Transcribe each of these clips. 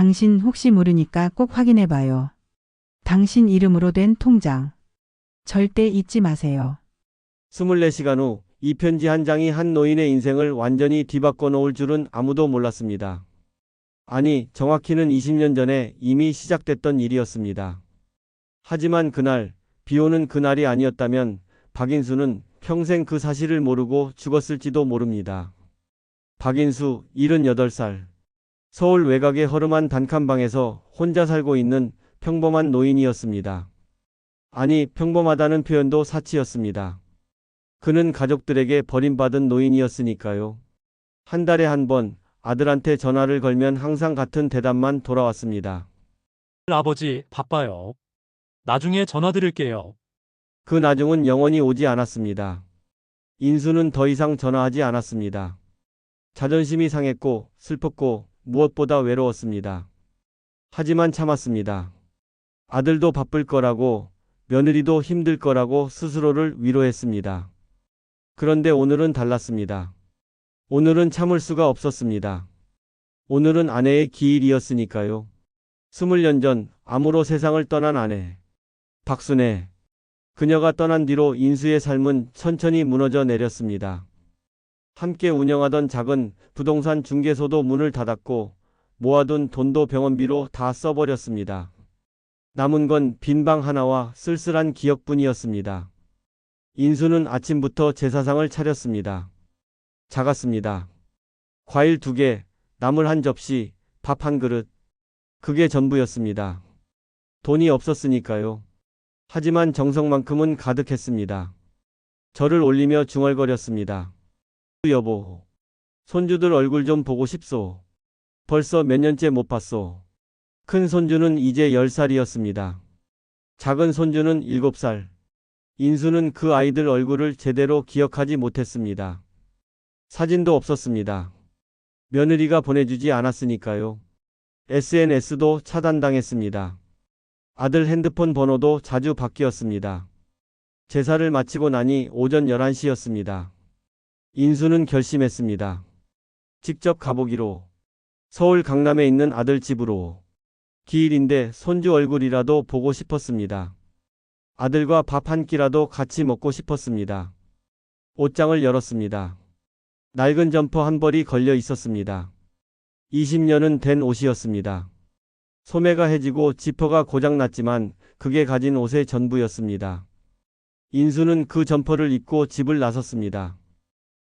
당신 혹시 모르니까 꼭 확인해봐요. 당신 이름으로 된 통장. 절대 잊지 마세요. 24시간 후 이 편지 한 장이 한 노인의 인생을 완전히 뒤바꿔 놓을 줄은 아무도 몰랐습니다. 아니, 정확히는 20년 전에 이미 시작됐던 일이었습니다. 하지만 그날, 비 오는 그날이 아니었다면 박인수는 평생 그 사실을 모르고 죽었을지도 모릅니다. 박인수, 78살. 서울 외곽의 허름한 단칸방에서 혼자 살고 있는 평범한 노인이었습니다. 아니, 평범하다는 표현도 사치였습니다. 그는 가족들에게 버림받은 노인이었으니까요. 한 달에 한 번 아들한테 전화를 걸면 항상 같은 대답만 돌아왔습니다. 아버지, 바빠요. 나중에 전화 드릴게요. 그 나중은 영원히 오지 않았습니다. 인수는 더 이상 전화하지 않았습니다. 자존심이 상했고 슬펐고 무엇보다 외로웠습니다. 하지만 참았습니다. 아들도 바쁠 거라고, 며느리도 힘들 거라고 스스로를 위로했습니다. 그런데 오늘은 달랐습니다. 오늘은 참을 수가 없었습니다. 오늘은 아내의 기일이었으니까요. 20년 전 암으로 세상을 떠난 아내. 박순애. 그녀가 떠난 뒤로 인수의 삶은 천천히 무너져 내렸습니다. 함께 운영하던 작은 부동산 중개소도 문을 닫았고 모아둔 돈도 병원비로 다 써버렸습니다. 남은 건 빈 방 하나와 쓸쓸한 기억뿐이었습니다. 인수는 아침부터 제사상을 차렸습니다. 작았습니다. 과일 2개, 나물 한 접시, 밥 한 그릇. 그게 전부였습니다. 돈이 없었으니까요. 하지만 정성만큼은 가득했습니다. 절을 올리며 중얼거렸습니다. 여보, 손주들 얼굴 좀 보고 싶소. 벌써 몇 년째 못 봤소. 큰 손주는 이제 10살이었습니다. 작은 손주는 7살. 인수는 그 아이들 얼굴을 제대로 기억하지 못했습니다. 사진도 없었습니다. 며느리가 보내주지 않았으니까요. SNS도 차단당했습니다. 아들 핸드폰 번호도 자주 바뀌었습니다. 제사를 마치고 나니 오전 11시였습니다. 인수는 결심했습니다. 직접 가보기로. 서울 강남에 있는 아들 집으로. 기일인데 손주 얼굴이라도 보고 싶었습니다. 아들과 밥 한 끼라도 같이 먹고 싶었습니다. 옷장을 열었습니다. 낡은 점퍼 한 벌이 걸려 있었습니다. 20년은 된 옷이었습니다. 소매가 해지고 지퍼가 고장났지만 그게 가진 옷의 전부였습니다. 인수는 그 점퍼를 입고 집을 나섰습니다.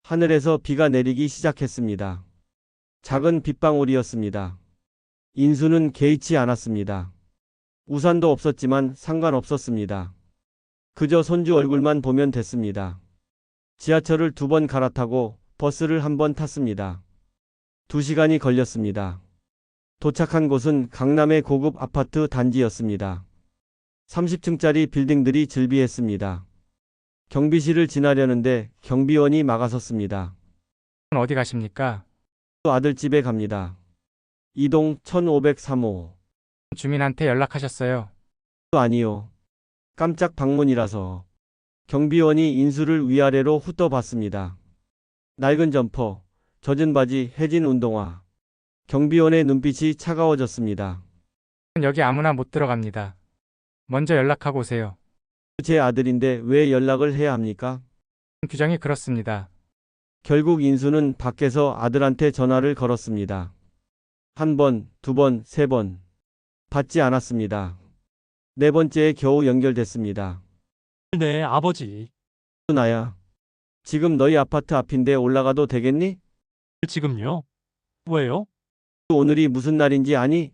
하늘에서 비가 내리기 시작했습니다. 작은 빗방울이었습니다. 인수는 개의치 않았습니다. 우산도 없었지만 상관없었습니다. 그저 손주 얼굴만 보면 됐습니다. 지하철을 2번 갈아타고 버스를 1번 탔습니다. 2시간이 걸렸습니다. 도착한 곳은 강남의 고급 아파트 단지였습니다. 30층짜리 빌딩들이 즐비했습니다. 경비실을 지나려는데 경비원이 막아섰습니다. 어디 가십니까? 아들 집에 갑니다. 이동 1503호. 주민한테 연락하셨어요. 아니요. 깜짝 방문이라서. 경비원이 인수를 위아래로 훑어봤습니다. 낡은 점퍼, 젖은 바지, 해진 운동화. 경비원의 눈빛이 차가워졌습니다. 여기 아무나 못 들어갑니다. 먼저 연락하고 오세요. 제 아들인데 왜 연락을 해야 합니까? 규정이 그렇습니다. 결국 인수는 밖에서 아들한테 전화를 걸었습니다. 1번, 2번, 3번. 받지 않았습니다. 4번째에 겨우 연결됐습니다. 네, 아버지. 나야. 지금 너희 아파트 앞인데 올라가도 되겠니? 지금요? 왜요? 오늘이 무슨 날인지 아니?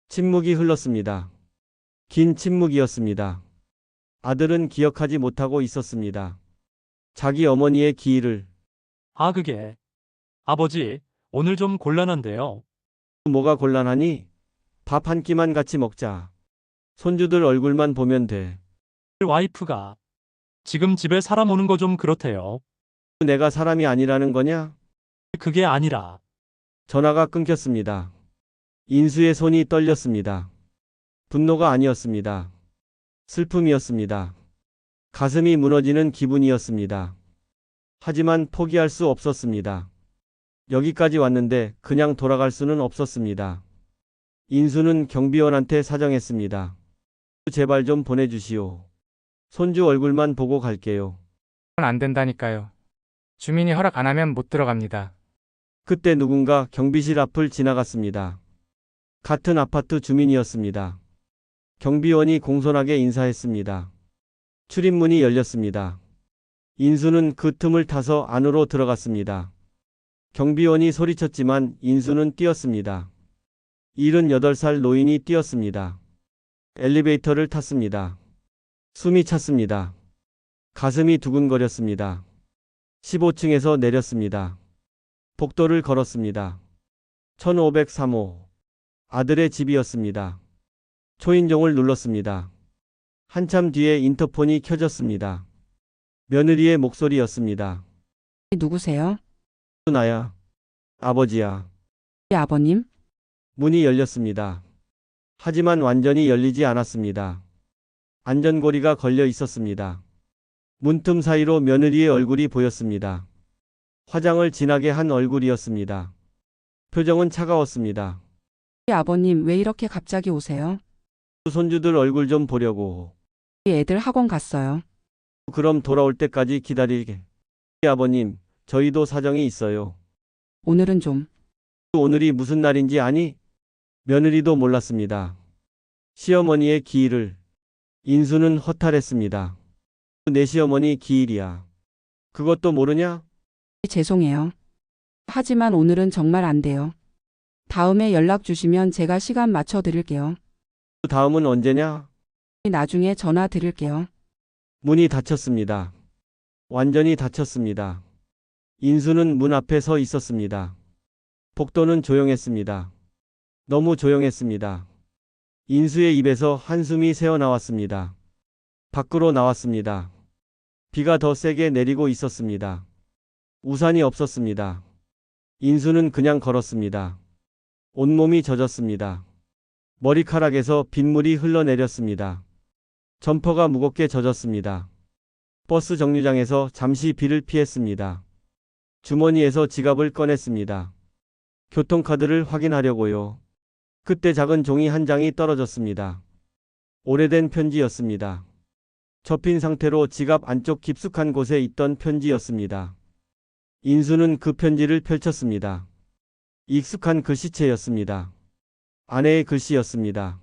침묵이 흘렀습니다. 긴 침묵이었습니다. 아들은 기억하지 못하고 있었습니다. 자기 어머니의 기일을. 아, 그게. 아버지, 오늘 좀 곤란한데요. 뭐가 곤란하니? 밥 한 끼만 같이 먹자. 손주들 얼굴만 보면 돼. 와이프가 지금 집에 사람 오는 거 좀 그렇대요. 내가 사람이 아니라는 거냐? 그게 아니라 전화가 끊겼습니다. 인수의 손이 떨렸습니다. 분노가 아니었습니다. 슬픔이었습니다. 가슴이 무너지는 기분이었습니다. 하지만 포기할 수 없었습니다. 여기까지 왔는데 그냥 돌아갈 수는 없었습니다. 인수는 경비원한테 사정했습니다. 제발 좀 보내주시오. 손주 얼굴만 보고 갈게요. 그건 안 된다니까요. 주민이 허락 안 하면 못 들어갑니다. 그때 누군가 경비실 앞을 지나갔습니다. 같은 아파트 주민이었습니다. 경비원이 공손하게 인사했습니다. 출입문이 열렸습니다. 인수는 그 틈을 타서 안으로 들어갔습니다. 경비원이 소리쳤지만 인수는 뛰었습니다. 78살 노인이 뛰었습니다. 엘리베이터를 탔습니다. 숨이 찼습니다. 가슴이 두근거렸습니다. 15층에서 내렸습니다. 복도를 걸었습니다. 1503호. 아들의 집이었습니다. 초인종을 눌렀습니다. 한참 뒤에 인터폰이 켜졌습니다. 며느리의 목소리였습니다. 누구세요? 나야. 아버지야. 우리 아버님? 문이 열렸습니다. 하지만 완전히 열리지 않았습니다. 안전고리가 걸려 있었습니다. 문틈 사이로 며느리의 얼굴이 보였습니다. 화장을 진하게 한 얼굴이었습니다. 표정은 차가웠습니다. 우리 아버님 왜 이렇게 갑자기 오세요? 손주들 얼굴 좀 보려고. 우리 애들 학원 갔어요. 그럼 돌아올 때까지 기다리게. 아버님, 저희도 사정이 있어요. 오늘은 좀. 오늘이 무슨 날인지 아니? 며느리도 몰랐습니다. 시어머니의 기일을. 인수는 허탈했습니다. 내 시어머니 기일이야. 그것도 모르냐? 죄송해요. 하지만 오늘은 정말 안 돼요. 다음에 연락 주시면 제가 시간 맞춰 드릴게요. 다음은 언제냐? 나중에 전화 드릴게요. 문이 닫혔습니다. 완전히 닫혔습니다. 인수는 문 앞에 서 있었습니다. 복도는 조용했습니다. 너무 조용했습니다. 인수의 입에서 한숨이 새어나왔습니다. 밖으로 나왔습니다. 비가 더 세게 내리고 있었습니다. 우산이 없었습니다. 인수는 그냥 걸었습니다. 온몸이 젖었습니다. 머리카락에서 빗물이 흘러내렸습니다. 점퍼가 무겁게 젖었습니다. 버스 정류장에서 잠시 비를 피했습니다. 주머니에서 지갑을 꺼냈습니다. 교통카드를 확인하려고요. 그때 작은 종이 한 장이 떨어졌습니다. 오래된 편지였습니다. 접힌 상태로 지갑 안쪽 깊숙한 곳에 있던 편지였습니다. 인수는 그 편지를 펼쳤습니다. 익숙한 글씨체였습니다. 아내의 글씨였습니다.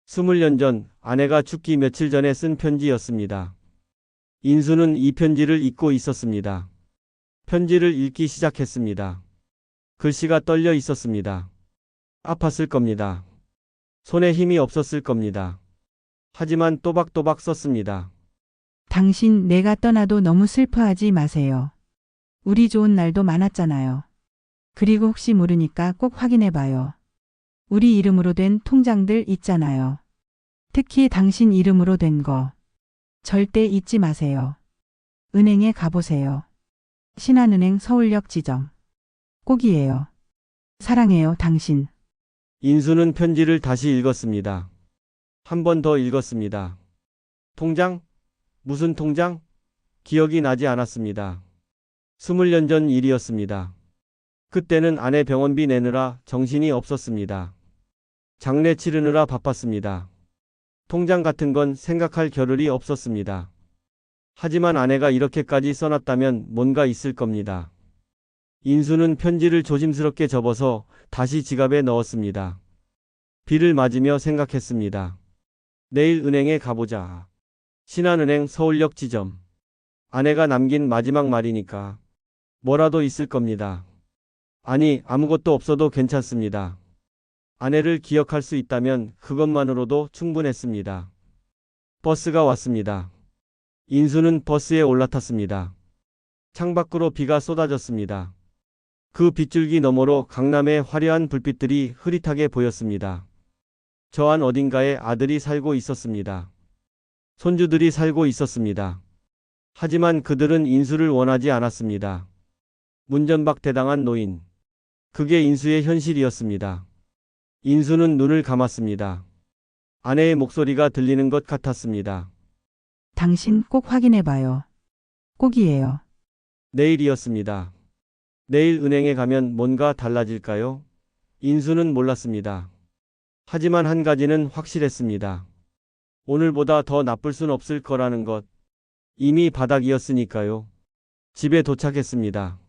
20년 전 아내가 죽기 며칠 전에 쓴 편지였습니다. 인수는 이 편지를 읽고 있었습니다. 편지를 읽기 시작했습니다. 글씨가 떨려 있었습니다. 아팠을 겁니다. 손에 힘이 없었을 겁니다. 하지만 또박또박 썼습니다. 당신 내가 떠나도 너무 슬퍼하지 마세요. 우리 좋은 날도 많았잖아요. 그리고 혹시 모르니까 꼭 확인해봐요. 우리 이름으로 된 통장들 있잖아요. 특히 당신 이름으로 된 거. 절대 잊지 마세요. 은행에 가보세요. 신한은행 서울역 지점. 꼭이에요. 사랑해요, 당신. 인수는 편지를 다시 읽었습니다. 한 번 더 읽었습니다. 통장? 무슨 통장? 기억이 나지 않았습니다. 20년 전 일이었습니다. 그때는 아내 병원비 내느라 정신이 없었습니다. 장례 치르느라 바빴습니다. 통장 같은 건 생각할 겨를이 없었습니다. 하지만 아내가 이렇게까지 써놨다면 뭔가 있을 겁니다. 인수는 편지를 조심스럽게 접어서 다시 지갑에 넣었습니다. 비를 맞으며 생각했습니다. 내일 은행에 가보자. 신한은행 서울역 지점. 아내가 남긴 마지막 말이니까 뭐라도 있을 겁니다. 아니, 아무것도 없어도 괜찮습니다. 아내를 기억할 수 있다면 그것만으로도 충분했습니다. 버스가 왔습니다. 인수는 버스에 올라탔습니다. 창밖으로 비가 쏟아졌습니다. 그 빗줄기 너머로 강남의 화려한 불빛들이 흐릿하게 보였습니다. 저 안 어딘가에 아들이 살고 있었습니다. 손주들이 살고 있었습니다. 하지만 그들은 인수를 원하지 않았습니다. 문전박대당한 노인. 그게 인수의 현실이었습니다. 인수는 눈을 감았습니다. 아내의 목소리가 들리는 것 같았습니다. 당신 꼭 확인해봐요. 꼭이에요. 내일이었습니다. 내일 은행에 가면 뭔가 달라질까요? 인수는 몰랐습니다. 하지만 한 가지는 확실했습니다. 오늘보다 더 나쁠 순 없을 거라는 것. 이미 바닥이었으니까요. 집에 도착했습니다.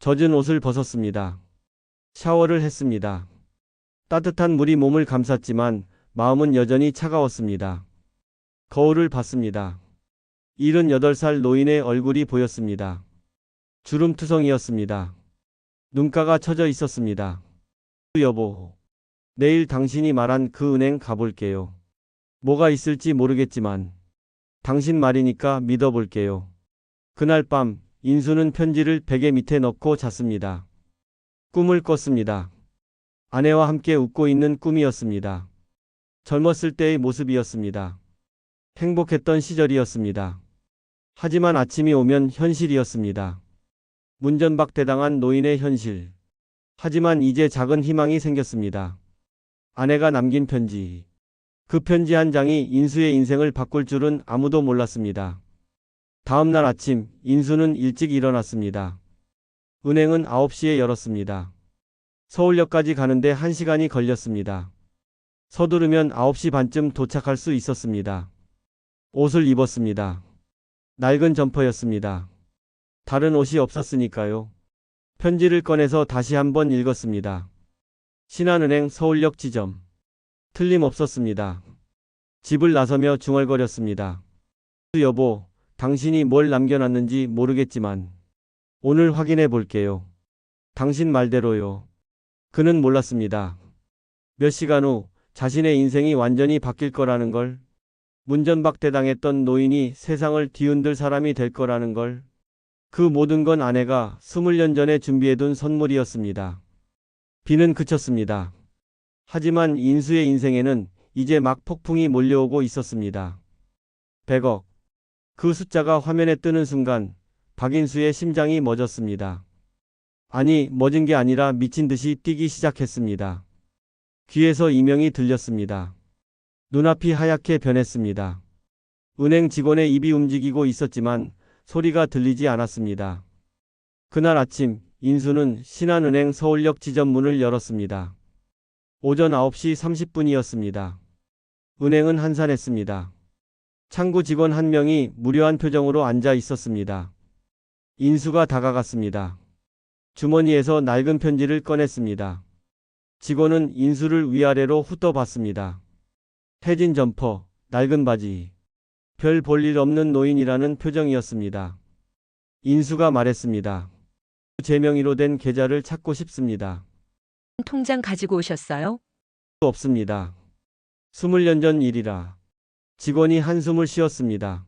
젖은 옷을 벗었습니다. 샤워를 했습니다. 따뜻한 물이 몸을 감쌌지만 마음은 여전히 차가웠습니다. 거울을 봤습니다. 78살 노인의 얼굴이 보였습니다. 주름투성이었습니다. 눈가가 처져 있었습니다. 여보, 내일 당신이 말한 그 은행 가볼게요. 뭐가 있을지 모르겠지만 당신 말이니까 믿어볼게요. 그날 밤 인수는 편지를 베개 밑에 넣고 잤습니다. 꿈을 꿨습니다. 아내와 함께 웃고 있는 꿈이었습니다. 젊었을 때의 모습이었습니다. 행복했던 시절이었습니다. 하지만 아침이 오면 현실이었습니다. 문전박대당한 노인의 현실. 하지만 이제 작은 희망이 생겼습니다. 아내가 남긴 편지. 그 편지 한 장이 인수의 인생을 바꿀 줄은 아무도 몰랐습니다. 다음 날 아침 인수는 일찍 일어났습니다. 은행은 9시에 열었습니다. 서울역까지 가는데 1시간이 걸렸습니다. 서두르면 9시 반쯤 도착할 수 있었습니다. 옷을 입었습니다. 낡은 점퍼였습니다. 다른 옷이 없었으니까요. 편지를 꺼내서 다시 한번 읽었습니다. 신한은행 서울역 지점. 틀림없었습니다. 집을 나서며 중얼거렸습니다. 여보, 당신이 뭘 남겨놨는지 모르겠지만 오늘 확인해 볼게요. 당신 말대로요. 그는 몰랐습니다. 몇 시간 후 자신의 인생이 완전히 바뀔 거라는 걸, 문전박대당했던 노인이 세상을 뒤흔들 사람이 될 거라는 걸, 그 모든 건 아내가 20년 전에 준비해둔 선물이었습니다. 비는 그쳤습니다. 하지만 인수의 인생에는 이제 막 폭풍이 몰려오고 있었습니다. 100억. 그 숫자가 화면에 뜨는 순간 박인수의 심장이 멎었습니다. 아니, 멎은 게 아니라 미친 듯이 뛰기 시작했습니다. 귀에서 이명이 들렸습니다. 눈앞이 하얗게 변했습니다. 은행 직원의 입이 움직이고 있었지만 소리가 들리지 않았습니다. 그날 아침 인수는 신한은행 서울역 지점 문을 열었습니다. 오전 9시 30분이었습니다. 은행은 한산했습니다. 창구 직원 한 명이 무료한 표정으로 앉아 있었습니다. 인수가 다가갔습니다. 주머니에서 낡은 편지를 꺼냈습니다. 직원은 인수를 위아래로 훑어봤습니다. 해진 점퍼, 낡은 바지. 별 볼 일 없는 노인이라는 표정이었습니다. 인수가 말했습니다. 제 명의로 된 계좌를 찾고 싶습니다. 통장 가지고 오셨어요? 없습니다. 20년 전 일이라. 직원이 한숨을 쉬었습니다.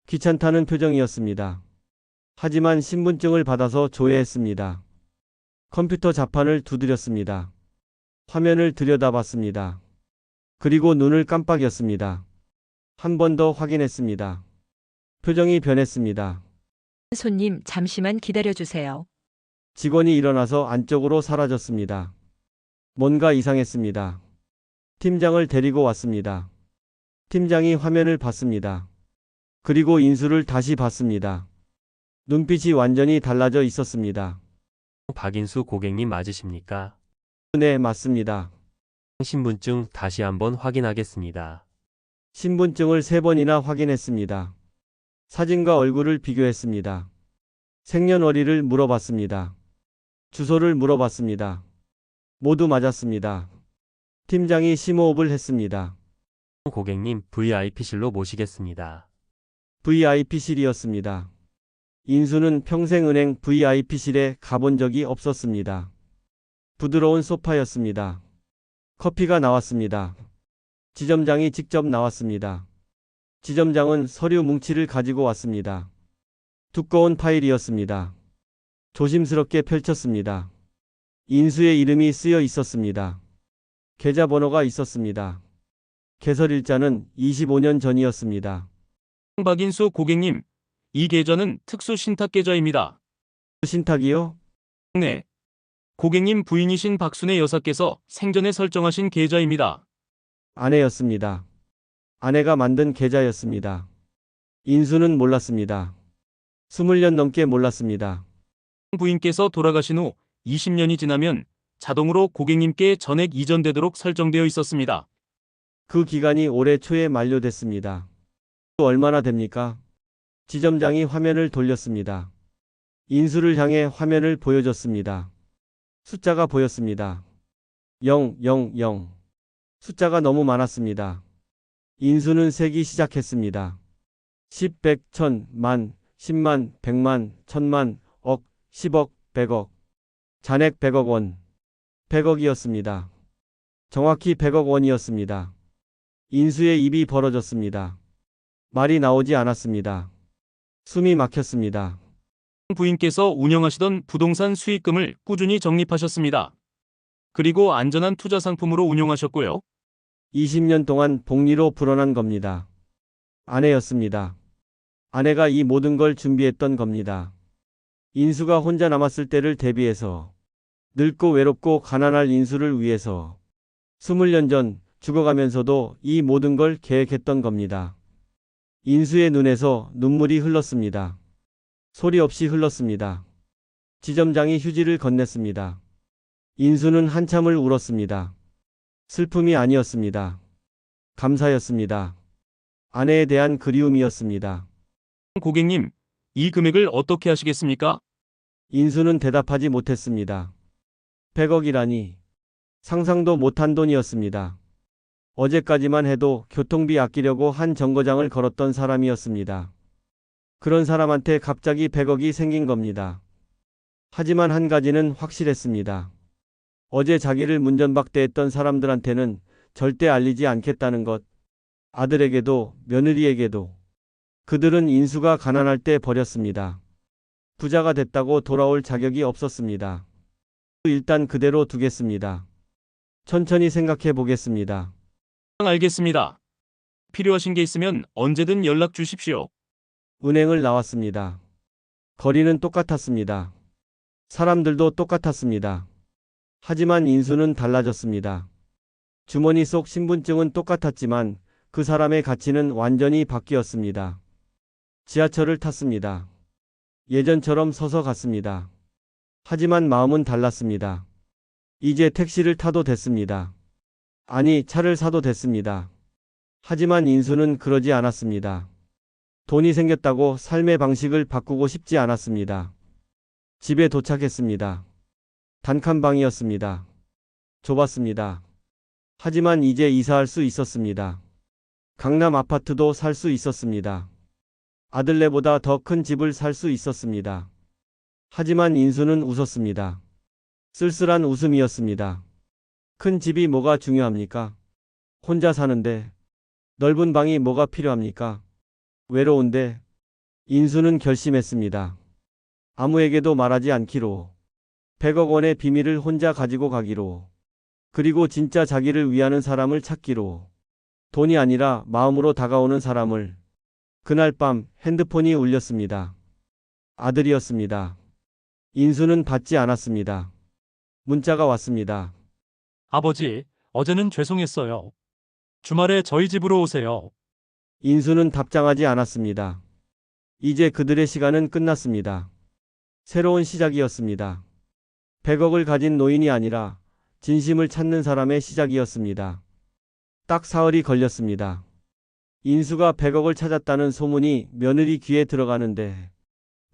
귀찮다는 표정이었습니다. 하지만 신분증을 받아서 조회했습니다. 컴퓨터 자판을 두드렸습니다. 화면을 들여다봤습니다. 그리고 눈을 깜빡였습니다. 한 번 더 확인했습니다. 표정이 변했습니다. 손님, 잠시만 기다려주세요. 직원이 일어나서 안쪽으로 사라졌습니다. 뭔가 이상했습니다. 팀장을 데리고 왔습니다. 팀장이 화면을 봤습니다. 그리고 인수를 다시 봤습니다. 눈빛이 완전히 달라져 있었습니다. 박인수 고객님 맞으십니까? 네, 맞습니다. 신분증 다시 한번 확인하겠습니다. 신분증을 3번이나 확인했습니다. 사진과 얼굴을 비교했습니다. 생년월일을 물어봤습니다. 주소를 물어봤습니다. 모두 맞았습니다. 팀장이 심호흡을 했습니다. 고객님 VIP실로 모시겠습니다. VIP실이었습니다. 인수는 평생 은행 VIP실에 가본 적이 없었습니다. 부드러운 소파였습니다. 커피가 나왔습니다. 지점장이 직접 나왔습니다. 지점장은 서류 뭉치를 가지고 왔습니다. 두꺼운 파일이었습니다. 조심스럽게 펼쳤습니다. 인수의 이름이 쓰여 있었습니다. 계좌번호가 있었습니다. 개설일자는 25년 전이었습니다. 박인수 고객님, 이 계좌는 특수 신탁 계좌입니다. 신탁이요? 네. 고객님 부인이신 박순애 여사께서 생전에 설정하신 계좌입니다. 아내였습니다. 아내가 만든 계좌였습니다. 인수는 몰랐습니다. 20년 넘게 몰랐습니다. 부인께서 돌아가신 후 20년이 지나면 자동으로 고객님께 전액 이전되도록 설정되어 있었습니다. 그 기간이 올해 초에 만료됐습니다. 얼마나 됩니까? 지점장이 화면을 돌렸습니다. 인수를 향해 화면을 보여줬습니다. 숫자가 보였습니다. 0, 0, 0. 숫자가 너무 많았습니다. 인수는 세기 시작했습니다. 10, 100, 1000, 만, 10만, 100만, 1000만, 억, 10억, 100억. 잔액 100억 원. 100억이었습니다. 정확히 100억 원이었습니다. 인수의 입이 벌어졌습니다. 말이 나오지 않았습니다. 숨이 막혔습니다. 부인께서 운영하시던 부동산 수익금을 꾸준히 적립하셨습니다. 그리고 안전한 투자 상품으로 운용하셨고요. 20년 동안 복리로 불어난 겁니다. 아내였습니다. 아내가 이 모든 걸 준비했던 겁니다. 인수가 혼자 남았을 때를 대비해서, 늙고 외롭고 가난할 인수를 위해서 20년 전 죽어가면서도 이 모든 걸 계획했던 겁니다. 인수의 눈에서 눈물이 흘렀습니다. 소리 없이 흘렀습니다. 지점장이 휴지를 건넸습니다. 인수는 한참을 울었습니다. 슬픔이 아니었습니다. 감사였습니다. 아내에 대한 그리움이었습니다. 고객님, 이 금액을 어떻게 하시겠습니까? 인수는 대답하지 못했습니다. 100억이라니 상상도 못한 돈이었습니다. 어제까지만 해도 교통비 아끼려고 한 정거장을 걸었던 사람이었습니다. 그런 사람한테 갑자기 100억이 생긴 겁니다. 하지만 한 가지는 확실했습니다. 어제 자기를 문전박대했던 사람들한테는 절대 알리지 않겠다는 것. 아들에게도 며느리에게도. 그들은 인수가 가난할 때 버렸습니다. 부자가 됐다고 돌아올 자격이 없었습니다. 일단 그대로 두겠습니다. 천천히 생각해 보겠습니다. 알겠습니다. 필요하신 게 있으면 언제든 연락 주십시오. 은행을 나왔습니다. 거리는 똑같았습니다. 사람들도 똑같았습니다. 하지만 인수는 달라졌습니다. 주머니 속 신분증은 똑같았지만 그 사람의 가치는 완전히 바뀌었습니다. 지하철을 탔습니다. 예전처럼 서서 갔습니다. 하지만 마음은 달랐습니다. 이제 택시를 타도 됐습니다. 아니, 차를 사도 됐습니다. 하지만 인수는 그러지 않았습니다. 돈이 생겼다고 삶의 방식을 바꾸고 싶지 않았습니다. 집에 도착했습니다. 단칸방이었습니다. 좁았습니다. 하지만 이제 이사할 수 있었습니다. 강남 아파트도 살 수 있었습니다. 아들네보다 더 큰 집을 살 수 있었습니다. 하지만 인수는 웃었습니다. 쓸쓸한 웃음이었습니다. 큰 집이 뭐가 중요합니까? 혼자 사는데. 넓은 방이 뭐가 필요합니까? 외로운데. 인수는 결심했습니다. 아무에게도 말하지 않기로. 100억 원의 비밀을 혼자 가지고 가기로. 그리고 진짜 자기를 위하는 사람을 찾기로. 돈이 아니라 마음으로 다가오는 사람을. 그날 밤 핸드폰이 울렸습니다. 아들이었습니다. 인수는 받지 않았습니다. 문자가 왔습니다. 아버지, 어제는 죄송했어요. 주말에 저희 집으로 오세요. 인수는 답장하지 않았습니다. 이제 그들의 시간은 끝났습니다. 새로운 시작이었습니다. 100억을 가진 노인이 아니라 진심을 찾는 사람의 시작이었습니다. 딱 사흘이 걸렸습니다. 인수가 100억을 찾았다는 소문이 며느리 귀에 들어가는데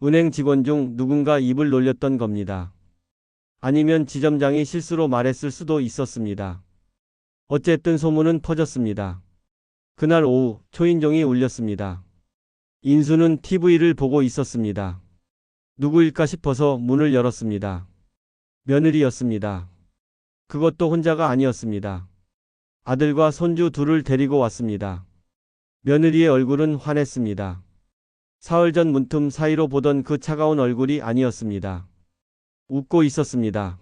은행 직원 중 누군가 입을 놀렸던 겁니다. 아니면 지점장이 실수로 말했을 수도 있었습니다. 어쨌든 소문은 퍼졌습니다. 그날 오후 초인종이 울렸습니다. 인수는 TV를 보고 있었습니다. 누구일까 싶어서 문을 열었습니다. 며느리였습니다. 그것도 혼자가 아니었습니다. 아들과 손주 둘을 데리고 왔습니다. 며느리의 얼굴은 환했습니다. 사흘 전 문틈 사이로 보던 그 차가운 얼굴이 아니었습니다. 웃고 있었습니다.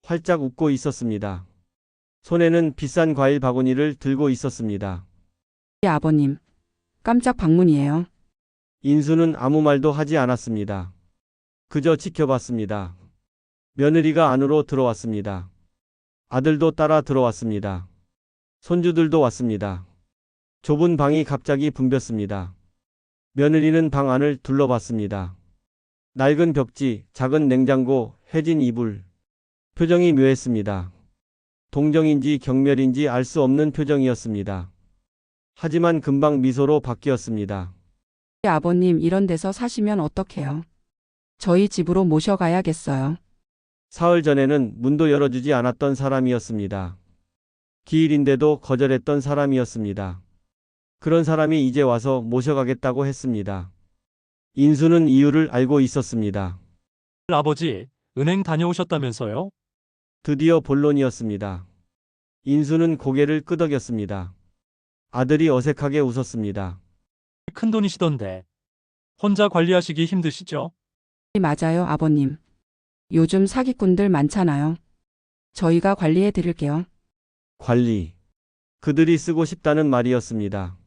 활짝 웃고 있었습니다. 손에는 비싼 과일 바구니를 들고 있었습니다. 아버님, 깜짝 방문이에요. 인수는 아무 말도 하지 않았습니다. 그저 지켜봤습니다. 며느리가 안으로 들어왔습니다. 아들도 따라 들어왔습니다. 손주들도 왔습니다. 좁은 방이 갑자기 붐볐습니다. 며느리는 방 안을 둘러봤습니다. 낡은 벽지, 작은 냉장고, 해진 이불. 표정이 묘했습니다. 동정인지 경멸인지 알 수 없는 표정이었습니다. 하지만 금방 미소로 바뀌었습니다. 아버님 이런 데서 사시면 어떡해요? 저희 집으로 모셔가야겠어요. 사흘 전에는 문도 열어주지 않았던 사람이었습니다. 기일인데도 거절했던 사람이었습니다. 그런 사람이 이제 와서 모셔가겠다고 했습니다. 인수는 이유를 알고 있었습니다. 아버지, 은행 다녀오셨다면서요? 드디어 본론이었습니다. 인수는 고개를 끄덕였습니다. 아들이 어색하게 웃었습니다. 큰돈이시던데. 혼자 관리하시기 힘드시죠? 맞아요, 아버님. 요즘 사기꾼들 많잖아요. 저희가 관리해 드릴게요. 관리. 그들이 쓰고 싶다는 말이었습니다.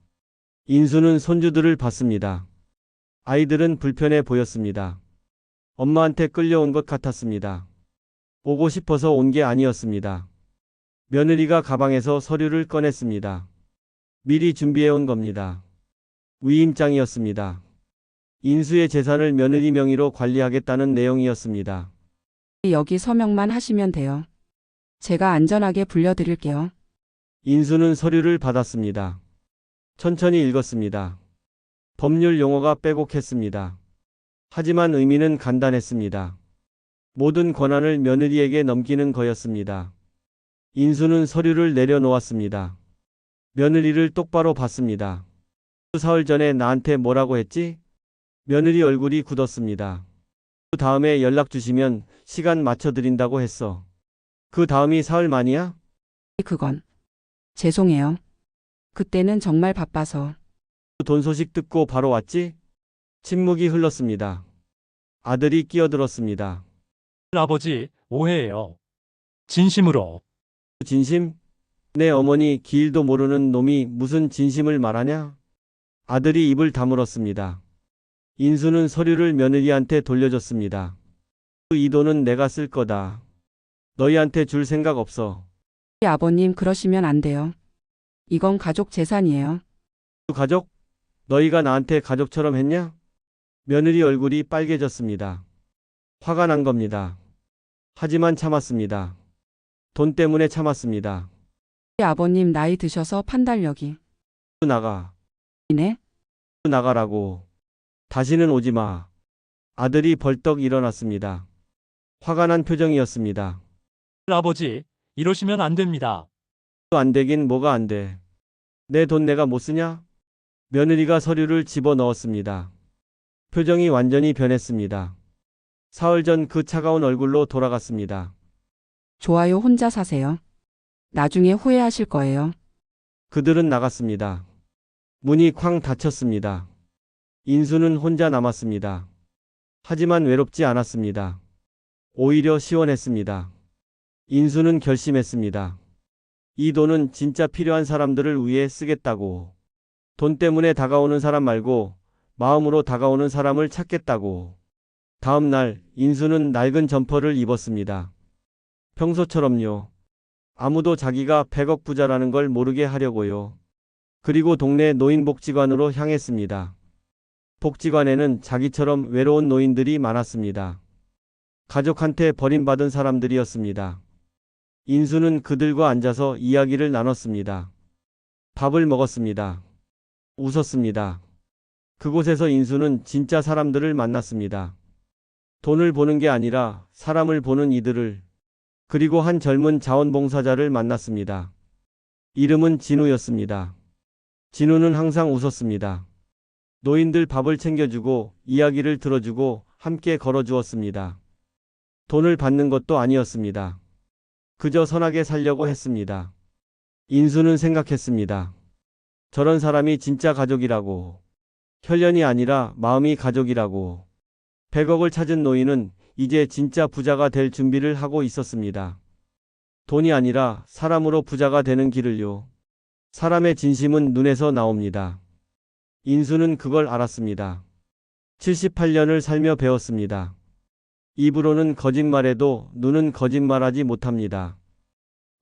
인수는 손주들을 봤습니다. 아이들은 불편해 보였습니다. 엄마한테 끌려온 것 같았습니다. 오고 싶어서 온 게 아니었습니다. 며느리가 가방에서 서류를 꺼냈습니다. 미리 준비해 온 겁니다. 위임장이었습니다. 인수의 재산을 며느리 명의로 관리하겠다는 내용이었습니다. 여기 서명만 하시면 돼요. 제가 안전하게 불려드릴게요. 인수는 서류를 받았습니다. 천천히 읽었습니다. 법률 용어가 빼곡했습니다. 하지만 의미는 간단했습니다. 모든 권한을 며느리에게 넘기는 거였습니다. 인수는 서류를 내려놓았습니다. 며느리를 똑바로 봤습니다. 사흘 전에 나한테 뭐라고 했지? 며느리 얼굴이 굳었습니다. 그 다음에 연락 주시면 시간 맞춰드린다고 했어. 그 다음이 사흘 만이야? 그건 죄송해요. 그때는 정말 바빠서. 돈 소식 듣고 바로 왔지? 침묵이 흘렀습니다. 아들이 끼어들었습니다. 아버지, 오해예요. 진심으로. 진심? 내 어머니 기일도 모르는 놈이 무슨 진심을 말하냐? 아들이 입을 다물었습니다. 인수는 서류를 며느리한테 돌려줬습니다. 이 돈은 내가 쓸 거다. 너희한테 줄 생각 없어. 아버님 그러시면 안 돼요. 이건 가족 재산이에요. 가족? 너희가 나한테 가족처럼 했냐? 며느리 얼굴이 빨개졌습니다. 화가 난 겁니다. 하지만 참았습니다. 돈 때문에 참았습니다. 아버님 나이 드셔서 판단력이. 나가. 네? 나가라고. 다시는 오지 마. 아들이 벌떡 일어났습니다. 화가 난 표정이었습니다. 아버지, 이러시면 안 됩니다. 안 되긴 뭐가 안 돼. 내 돈 내가 못 쓰냐? 며느리가 서류를 집어넣었습니다. 표정이 완전히 변했습니다. 사흘 전 그 차가운 얼굴로 돌아갔습니다. 좋아요, 혼자 사세요. 나중에 후회하실 거예요. 그들은 나갔습니다. 문이 쾅 닫혔습니다. 인수는 혼자 남았습니다. 하지만 외롭지 않았습니다. 오히려 시원했습니다. 인수는 결심했습니다. 이 돈은 진짜 필요한 사람들을 위해 쓰겠다고. 돈 때문에 다가오는 사람 말고 마음으로 다가오는 사람을 찾겠다고. 다음 날 인수는 낡은 점퍼를 입었습니다. 평소처럼요. 아무도 자기가 100억 부자라는 걸 모르게 하려고요. 그리고 동네 노인복지관으로 향했습니다. 복지관에는 자기처럼 외로운 노인들이 많았습니다. 가족한테 버림받은 사람들이었습니다. 인수는 그들과 앉아서 이야기를 나눴습니다. 밥을 먹었습니다. 웃었습니다. 그곳에서 인수는 진짜 사람들을 만났습니다. 돈을 보는 게 아니라 사람을 보는 이들을. 그리고 한 젊은 자원봉사자를 만났습니다. 이름은 진우였습니다. 진우는 항상 웃었습니다. 노인들 밥을 챙겨주고 이야기를 들어주고 함께 걸어주었습니다. 돈을 받는 것도 아니었습니다. 그저 선하게 살려고 했습니다. 인수는 생각했습니다. 저런 사람이 진짜 가족이라고. 혈연이 아니라 마음이 가족이라고. 100억을 찾은 노인은 이제 진짜 부자가 될 준비를 하고 있었습니다. 돈이 아니라 사람으로 부자가 되는 길을요. 사람의 진심은 눈에서 나옵니다. 인수는 그걸 알았습니다. 78년을 살며 배웠습니다. 입으로는 거짓말해도 눈은 거짓말하지 못합니다.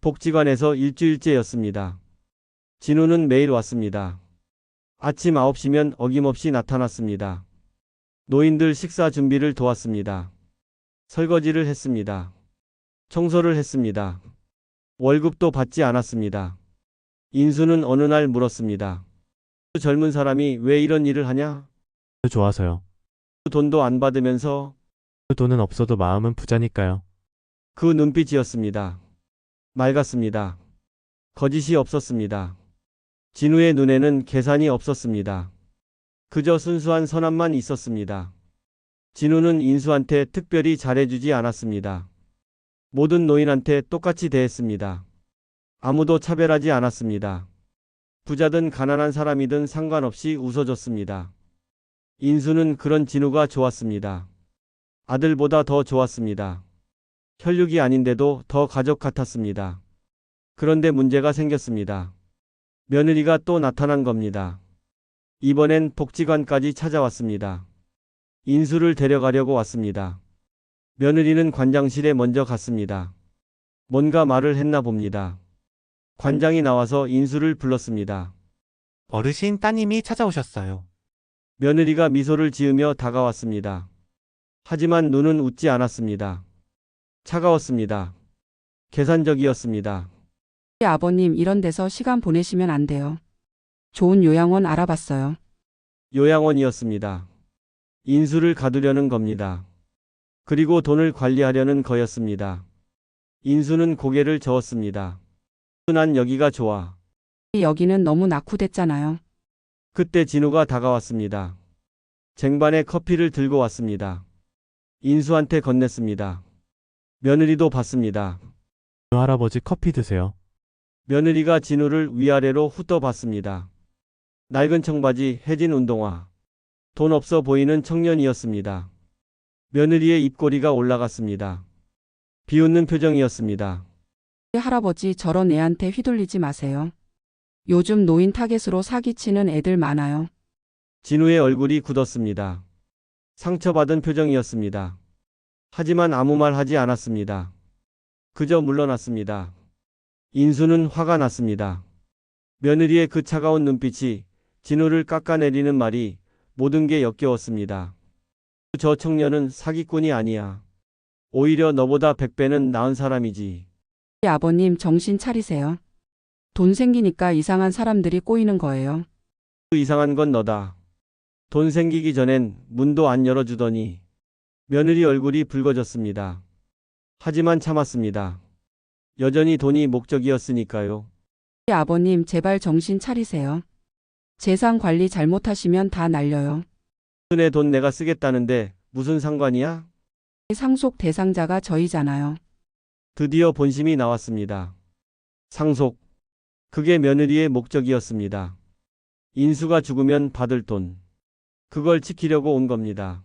복지관에서 일주일째였습니다. 진우는 매일 왔습니다. 아침 9시면 어김없이 나타났습니다. 노인들 식사 준비를 도왔습니다. 설거지를 했습니다. 청소를 했습니다. 월급도 받지 않았습니다. 인수는 어느 날 물었습니다. 그 젊은 사람이 왜 이런 일을 하냐? 좋아서요. 돈도 안 받으면서. 그 돈은 없어도 마음은 부자니까요. 그 눈빛이었습니다. 맑았습니다. 거짓이 없었습니다. 진우의 눈에는 계산이 없었습니다. 그저 순수한 선함만 있었습니다. 진우는 인수한테 특별히 잘해주지 않았습니다. 모든 노인한테 똑같이 대했습니다. 아무도 차별하지 않았습니다. 부자든 가난한 사람이든 상관없이 웃어줬습니다. 인수는 그런 진우가 좋았습니다. 아들보다 더 좋았습니다. 혈육이 아닌데도 더 가족 같았습니다. 그런데 문제가 생겼습니다. 며느리가 또 나타난 겁니다. 이번엔 복지관까지 찾아왔습니다. 인수를 데려가려고 왔습니다. 며느리는 관장실에 먼저 갔습니다. 뭔가 말을 했나 봅니다. 관장이 나와서 인수를 불렀습니다. 어르신 따님이 찾아오셨어요. 며느리가 미소를 지으며 다가왔습니다. 하지만 눈은 웃지 않았습니다. 차가웠습니다. 계산적이었습니다. 아버님 이런 데서 시간 보내시면 안 돼요. 좋은 요양원 알아봤어요. 요양원이었습니다. 인수를 가두려는 겁니다. 그리고 돈을 관리하려는 거였습니다. 인수는 고개를 저었습니다. 난 여기가 좋아. 여기는 너무 낙후됐잖아요. 그때 진우가 다가왔습니다. 쟁반에 커피를 들고 왔습니다. 인수한테 건넸습니다. 며느리도 봤습니다. 할아버지 커피 드세요. 며느리가 진우를 위아래로 훑어봤습니다. 낡은 청바지, 해진 운동화. 돈 없어 보이는 청년이었습니다. 며느리의 입꼬리가 올라갔습니다. 비웃는 표정이었습니다. 할아버지 저런 애한테 휘둘리지 마세요. 요즘 노인 타겟으로 사기치는 애들 많아요. 진우의 얼굴이 굳었습니다. 상처받은 표정이었습니다. 하지만 아무 말 하지 않았습니다. 그저 물러났습니다. 인수는 화가 났습니다. 며느리의 그 차가운 눈빛이 진우를 깎아내리는 말이 모든 게 역겨웠습니다. 저 청년은 사기꾼이 아니야. 오히려 너보다 100배는 나은 사람이지. 아버님 정신 차리세요. 돈 생기니까 이상한 사람들이 꼬이는 거예요. 그 이상한 건 너다. 돈 생기기 전엔 문도 안 열어주더니. 며느리 얼굴이 붉어졌습니다. 하지만 참았습니다. 여전히 돈이 목적이었으니까요. 아버님 제발 정신 차리세요. 재산 관리 잘못하시면 다 날려요. 내 돈 내가 쓰겠다는데 무슨 상관이야? 상속 대상자가 저희잖아요. 드디어 본심이 나왔습니다. 상속. 그게 며느리의 목적이었습니다. 인수가 죽으면 받을 돈. 그걸 지키려고 온 겁니다.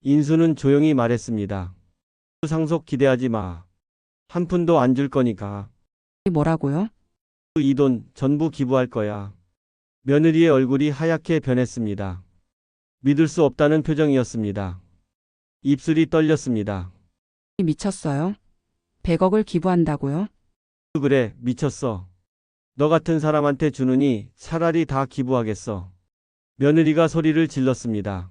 인수는 조용히 말했습니다. 상속 기대하지 마. 한 푼도 안 줄 거니까. 뭐라고요? 이 돈 전부 기부할 거야. 며느리의 얼굴이 하얗게 변했습니다. 믿을 수 없다는 표정이었습니다. 입술이 떨렸습니다. 미쳤어요? 100억을 기부한다고요? 그래, 미쳤어. 너 같은 사람한테 주느니 차라리 다 기부하겠어. 며느리가 소리를 질렀습니다.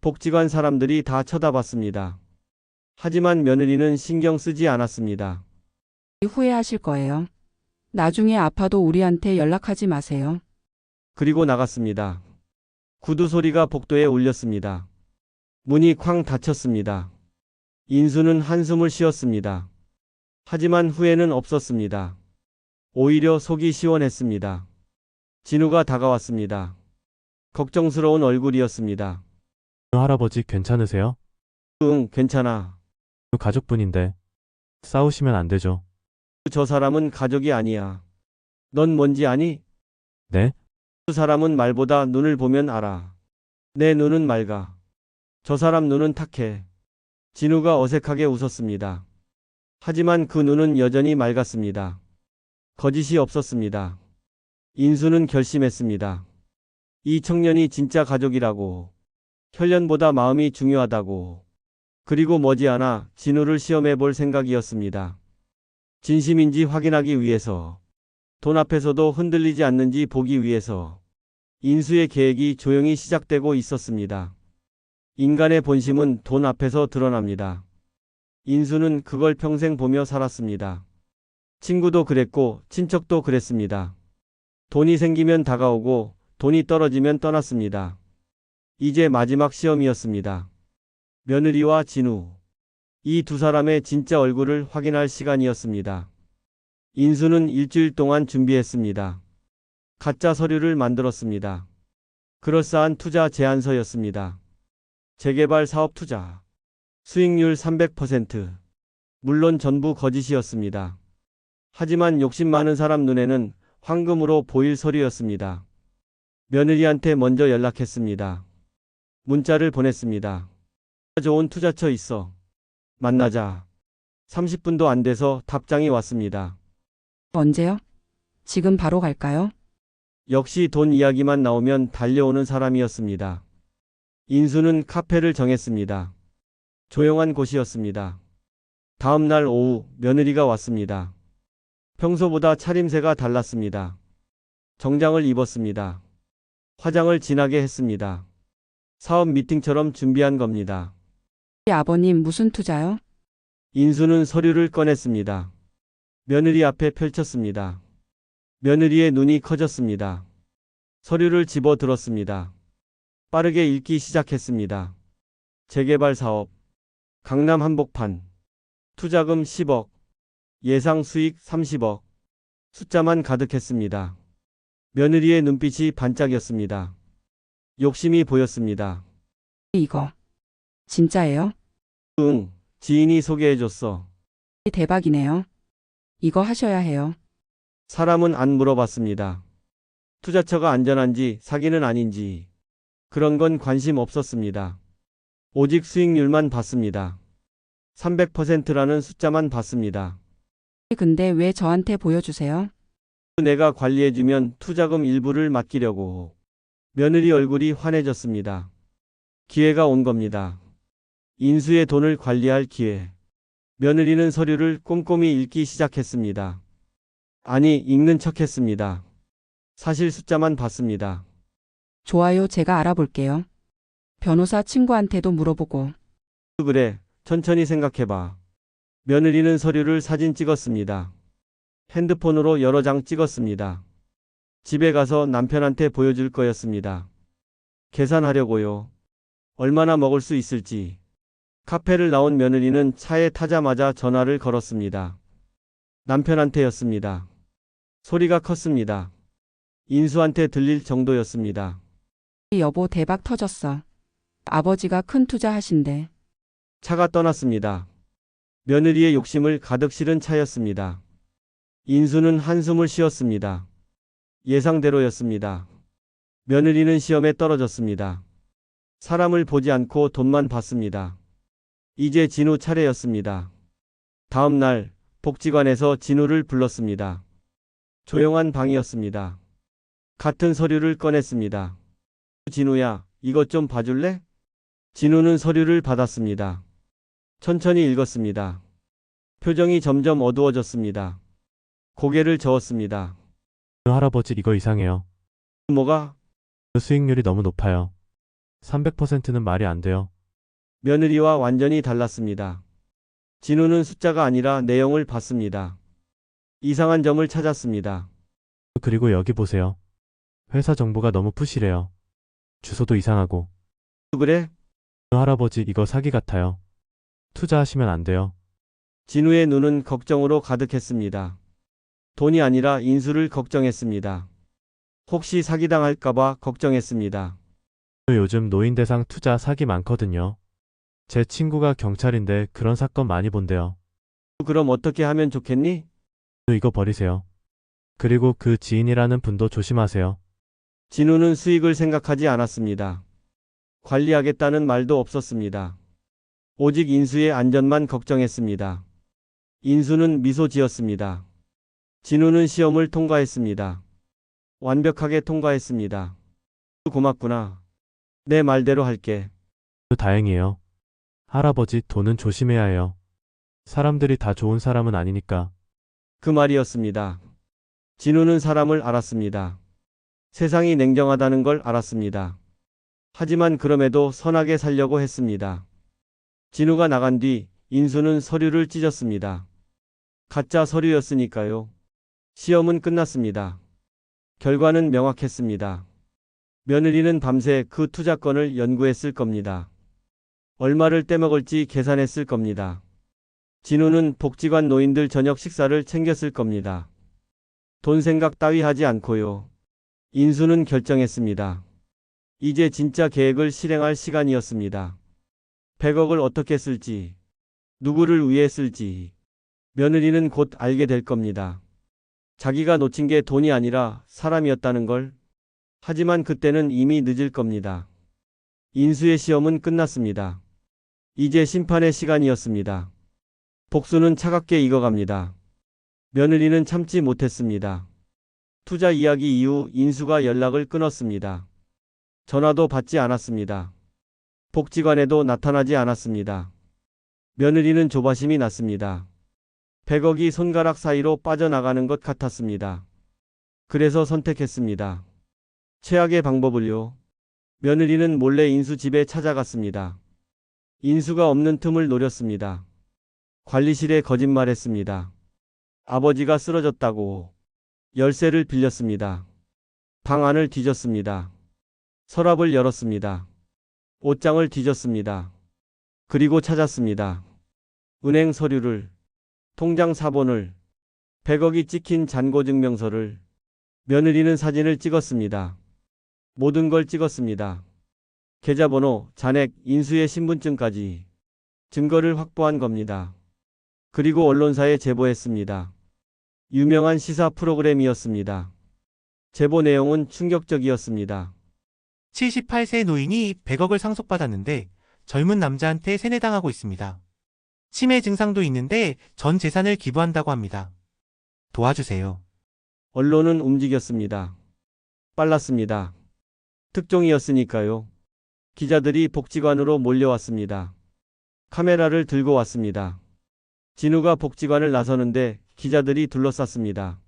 복지관 사람들이 다 쳐다봤습니다. 하지만 며느리는 신경 쓰지 않았습니다. 후회하실 거예요. 나중에 아파도 우리한테 연락하지 마세요. 그리고 나갔습니다. 구두 소리가 복도에 울렸습니다. 문이 쾅 닫혔습니다. 인수는 한숨을 쉬었습니다. 하지만 후회는 없었습니다. 오히려 속이 시원했습니다. 진우가 다가왔습니다. 걱정스러운 얼굴이었습니다. 할아버지 괜찮으세요? 응, 괜찮아. 가족분인데 싸우시면 안 되죠. 저 사람은 가족이 아니야. 넌 뭔지 아니? 네? 그 사람은 말보다 눈을 보면 알아. 내 눈은 맑아. 저 사람 눈은 탁해. 진우가 어색하게 웃었습니다. 하지만 그 눈은 여전히 맑았습니다. 거짓이 없었습니다. 인수는 결심했습니다. 이 청년이 진짜 가족이라고. 혈연보다 마음이 중요하다고. 그리고 머지않아 진우를 시험해 볼 생각이었습니다. 진심인지 확인하기 위해서. 돈 앞에서도 흔들리지 않는지 보기 위해서. 인수의 계획이 조용히 시작되고 있었습니다. 인간의 본심은 돈 앞에서 드러납니다. 인수는 그걸 평생 보며 살았습니다. 친구도 그랬고 친척도 그랬습니다. 돈이 생기면 다가오고 돈이 떨어지면 떠났습니다. 이제 마지막 시험이었습니다. 며느리와 진우. 이 두 사람의 진짜 얼굴을 확인할 시간이었습니다. 인수는 일주일 동안 준비했습니다. 가짜 서류를 만들었습니다. 그럴싸한 투자 제안서였습니다. 재개발 사업 투자. 수익률 300%. 물론 전부 거짓이었습니다. 하지만 욕심 많은 사람 눈에는 황금으로 보일 서류였습니다. 며느리한테 먼저 연락했습니다. 문자를 보냈습니다. 좋은 투자처 있어. 만나자. 30분도 안 돼서 답장이 왔습니다. 언제요? 지금 바로 갈까요? 역시 돈 이야기만 나오면 달려오는 사람이었습니다. 인수는 카페를 정했습니다. 조용한 곳이었습니다. 다음 날 오후 며느리가 왔습니다. 평소보다 차림새가 달랐습니다. 정장을 입었습니다. 화장을 진하게 했습니다. 사업 미팅처럼 준비한 겁니다. 아버님 무슨 투자요? 인수는 서류를 꺼냈습니다. 며느리 앞에 펼쳤습니다. 며느리의 눈이 커졌습니다. 서류를 집어 들었습니다. 빠르게 읽기 시작했습니다. 재개발 사업. 강남 한복판. 투자금 10억. 예상 수익 30억. 숫자만 가득했습니다. 며느리의 눈빛이 반짝였습니다. 욕심이 보였습니다. 이거 진짜예요? 응, 지인이 소개해줬어. 대박이네요. 이거 하셔야 해요. 사람은 안 물어봤습니다. 투자처가 안전한지 사기는 아닌지 그런 건 관심 없었습니다. 오직 수익률만 봤습니다. 300%라는 숫자만 봤습니다. 근데 왜 저한테 보여주세요? 내가 관리해주면 투자금 일부를 맡기려고. 며느리 얼굴이 환해졌습니다. 기회가 온 겁니다. 인수의 돈을 관리할 기회. 며느리는 서류를 꼼꼼히 읽기 시작했습니다. 아니, 읽는 척했습니다. 사실 숫자만 봤습니다. 좋아요, 제가 알아볼게요. 변호사 친구한테도 물어보고. 그래, 천천히 생각해봐. 며느리는 서류를 사진 찍었습니다. 핸드폰으로 여러 장 찍었습니다. 집에 가서 남편한테 보여줄 거였습니다. 계산하려고요. 얼마나 먹을 수 있을지. 카페를 나온 며느리는 차에 타자마자 전화를 걸었습니다. 남편한테였습니다. 소리가 컸습니다. 인수한테 들릴 정도였습니다. 여보, 대박 터졌어. 아버지가 큰 투자하신대. 차가 떠났습니다. 며느리의 욕심을 가득 실은 차였습니다. 인수는 한숨을 쉬었습니다. 예상대로였습니다. 며느리는 시험에 떨어졌습니다. 사람을 보지 않고 돈만 봤습니다. 이제 진우 차례였습니다. 다음 날 복지관에서 진우를 불렀습니다. 조용한 방이었습니다. 같은 서류를 꺼냈습니다. 진우야, 이것 좀 봐줄래? 진우는 서류를 받았습니다. 천천히 읽었습니다. 표정이 점점 어두워졌습니다. 고개를 저었습니다. 할아버지 이거 이상해요. 뭐가? 수익률이 너무 높아요. 300%는 말이 안 돼요. 며느리와 완전히 달랐습니다. 진우는 숫자가 아니라 내용을 봤습니다. 이상한 점을 찾았습니다. 그리고 여기 보세요. 회사 정보가 너무 푸시래요. 주소도 이상하고. 그래? 할아버지 이거 사기 같아요. 투자하시면 안 돼요. 진우의 눈은 걱정으로 가득했습니다. 돈이 아니라 인수를 걱정했습니다. 혹시 사기당할까봐 걱정했습니다. 요즘 노인대상 투자 사기 많거든요. 제 친구가 경찰인데 그런 사건 많이 본대요. 그럼 어떻게 하면 좋겠니? 이거 버리세요. 그리고 그 지인이라는 분도 조심하세요. 진우는 수익을 생각하지 않았습니다. 관리하겠다는 말도 없었습니다. 오직 인수의 안전만 걱정했습니다. 인수는 미소 지었습니다. 진우는 시험을 통과했습니다. 완벽하게 통과했습니다. 고맙구나. 내 말대로 할게. 다행이에요. 할아버지 돈은 조심해야 해요. 사람들이 다 좋은 사람은 아니니까. 그 말이었습니다. 진우는 사람을 알았습니다. 세상이 냉정하다는 걸 알았습니다. 하지만 그럼에도 선하게 살려고 했습니다. 진우가 나간 뒤 인수는 서류를 찢었습니다. 가짜 서류였으니까요. 시험은 끝났습니다. 결과는 명확했습니다. 며느리는 밤새 그 투자건을 연구했을 겁니다. 얼마를 떼먹을지 계산했을 겁니다. 진우는 복지관 노인들 저녁 식사를 챙겼을 겁니다. 돈 생각 따위 하지 않고요. 인수는 결정했습니다. 이제 진짜 계획을 실행할 시간이었습니다. 100억을 어떻게 쓸지, 누구를 위해 쓸지, 며느리는 곧 알게 될 겁니다. 자기가 놓친 게 돈이 아니라 사람이었다는 걸. 하지만 그때는 이미 늦을 겁니다. 인수의 시험은 끝났습니다. 이제 심판의 시간이었습니다. 복수는 차갑게 익어갑니다. 며느리는 참지 못했습니다. 투자 이야기 이후 인수가 연락을 끊었습니다. 전화도 받지 않았습니다. 복지관에도 나타나지 않았습니다. 며느리는 조바심이 났습니다. 100억이 손가락 사이로 빠져나가는 것 같았습니다. 그래서 선택했습니다. 최악의 방법을요. 며느리는 몰래 인수 집에 찾아갔습니다. 인수가 없는 틈을 노렸습니다. 관리실에 거짓말했습니다. 아버지가 쓰러졌다고. 열쇠를 빌렸습니다. 방 안을 뒤졌습니다. 서랍을 열었습니다. 옷장을 뒤졌습니다. 그리고 찾았습니다. 은행 서류를, 통장 사본을, 100억이 찍힌 잔고증명서를. 며느리는 사진을 찍었습니다. 모든 걸 찍었습니다. 계좌번호, 잔액, 인수의 신분증까지. 증거를 확보한 겁니다. 그리고 언론사에 제보했습니다. 유명한 시사 프로그램이었습니다. 제보 내용은 충격적이었습니다. 78세 노인이 100억을 상속받았는데 젊은 남자한테 세뇌당하고 있습니다. 치매 증상도 있는데 전 재산을 기부한다고 합니다. 도와주세요. 언론은 움직였습니다. 빨랐습니다. 특종이었으니까요. 기자들이 복지관으로 몰려왔습니다. 카메라를 들고 왔습니다. 진우가 복지관을 나서는데 기자들이 둘러쌌습니다.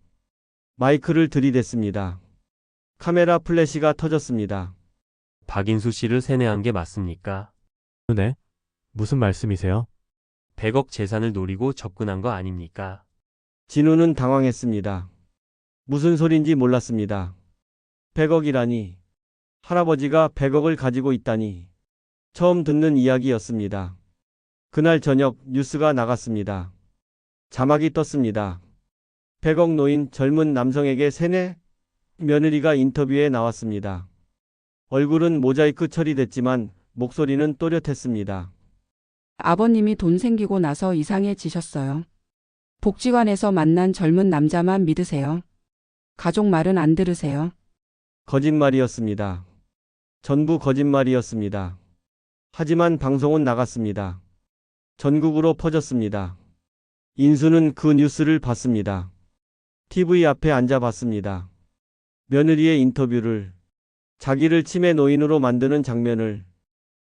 마이크를 들이댔습니다. 카메라 플래시가 터졌습니다. 박인수 씨를 세뇌한 게 맞습니까? 네? 무슨 말씀이세요? 100억 재산을 노리고 접근한 거 아닙니까? 진우는 당황했습니다. 무슨 소린지 몰랐습니다. 100억이라니. 할아버지가 100억을 가지고 있다니. 처음 듣는 이야기였습니다. 그날 저녁 뉴스가 나갔습니다. 자막이 떴습니다. 100억 노인 젊은 남성에게 세뇌? 며느리가 인터뷰에 나왔습니다. 얼굴은 모자이크 처리됐지만 목소리는 또렷했습니다. 아버님이 돈 생기고 나서 이상해지셨어요. 복지관에서 만난 젊은 남자만 믿으세요. 가족 말은 안 들으세요. 거짓말이었습니다. 전부 거짓말이었습니다. 하지만 방송은 나갔습니다. 전국으로 퍼졌습니다. 인수는 그 뉴스를 봤습니다. TV 앞에 앉아 봤습니다. 며느리의 인터뷰를, 자기를 치매 노인으로 만드는 장면을.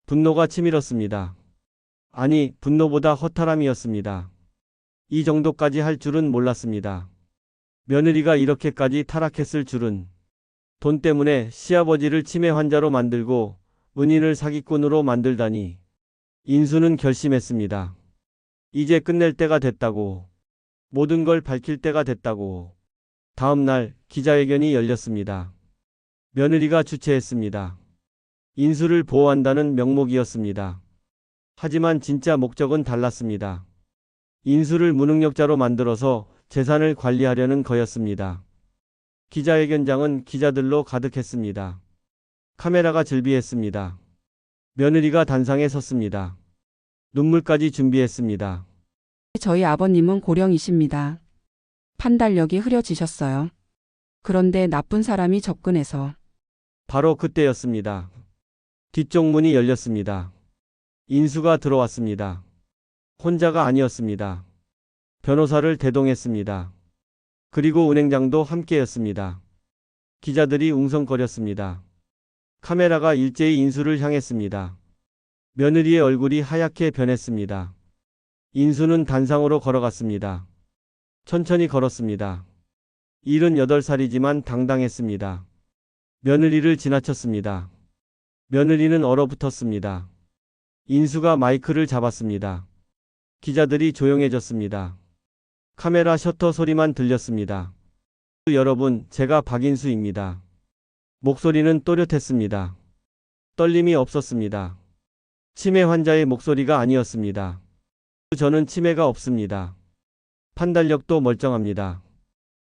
분노가 치밀었습니다. 아니, 분노보다 허탈함이었습니다. 이 정도까지 할 줄은 몰랐습니다. 며느리가 이렇게까지 타락했을 줄은. 돈 때문에 시아버지를 치매 환자로 만들고 은인을 사기꾼으로 만들다니. 인수는 결심했습니다. 이제 끝낼 때가 됐다고. 모든 걸 밝힐 때가 됐다고. 다음 날 기자회견이 열렸습니다. 며느리가 주최했습니다. 인수를 보호한다는 명목이었습니다. 하지만 진짜 목적은 달랐습니다. 인수를 무능력자로 만들어서 재산을 관리하려는 거였습니다. 기자회견장은 기자들로 가득했습니다. 카메라가 즐비했습니다. 며느리가 단상에 섰습니다. 눈물까지 준비했습니다. 저희 아버님은 고령이십니다. 판단력이 흐려지셨어요. 그런데 나쁜 사람이 접근해서. 바로 그때였습니다. 뒤쪽 문이 열렸습니다. 인수가 들어왔습니다. 혼자가 아니었습니다. 변호사를 대동했습니다. 그리고 은행장도 함께였습니다. 기자들이 웅성거렸습니다. 카메라가 일제히 인수를 향했습니다. 며느리의 얼굴이 하얗게 변했습니다. 인수는 단상으로 걸어갔습니다. 천천히 걸었습니다. 78살이지만 당당했습니다. 며느리를 지나쳤습니다. 며느리는 얼어붙었습니다. 인수가 마이크를 잡았습니다. 기자들이 조용해졌습니다. 카메라 셔터 소리만 들렸습니다. 여러분, 제가 박인수입니다. 목소리는 또렷했습니다. 떨림이 없었습니다. 치매 환자의 목소리가 아니었습니다. 저는 치매가 없습니다. 판단력도 멀쩡합니다.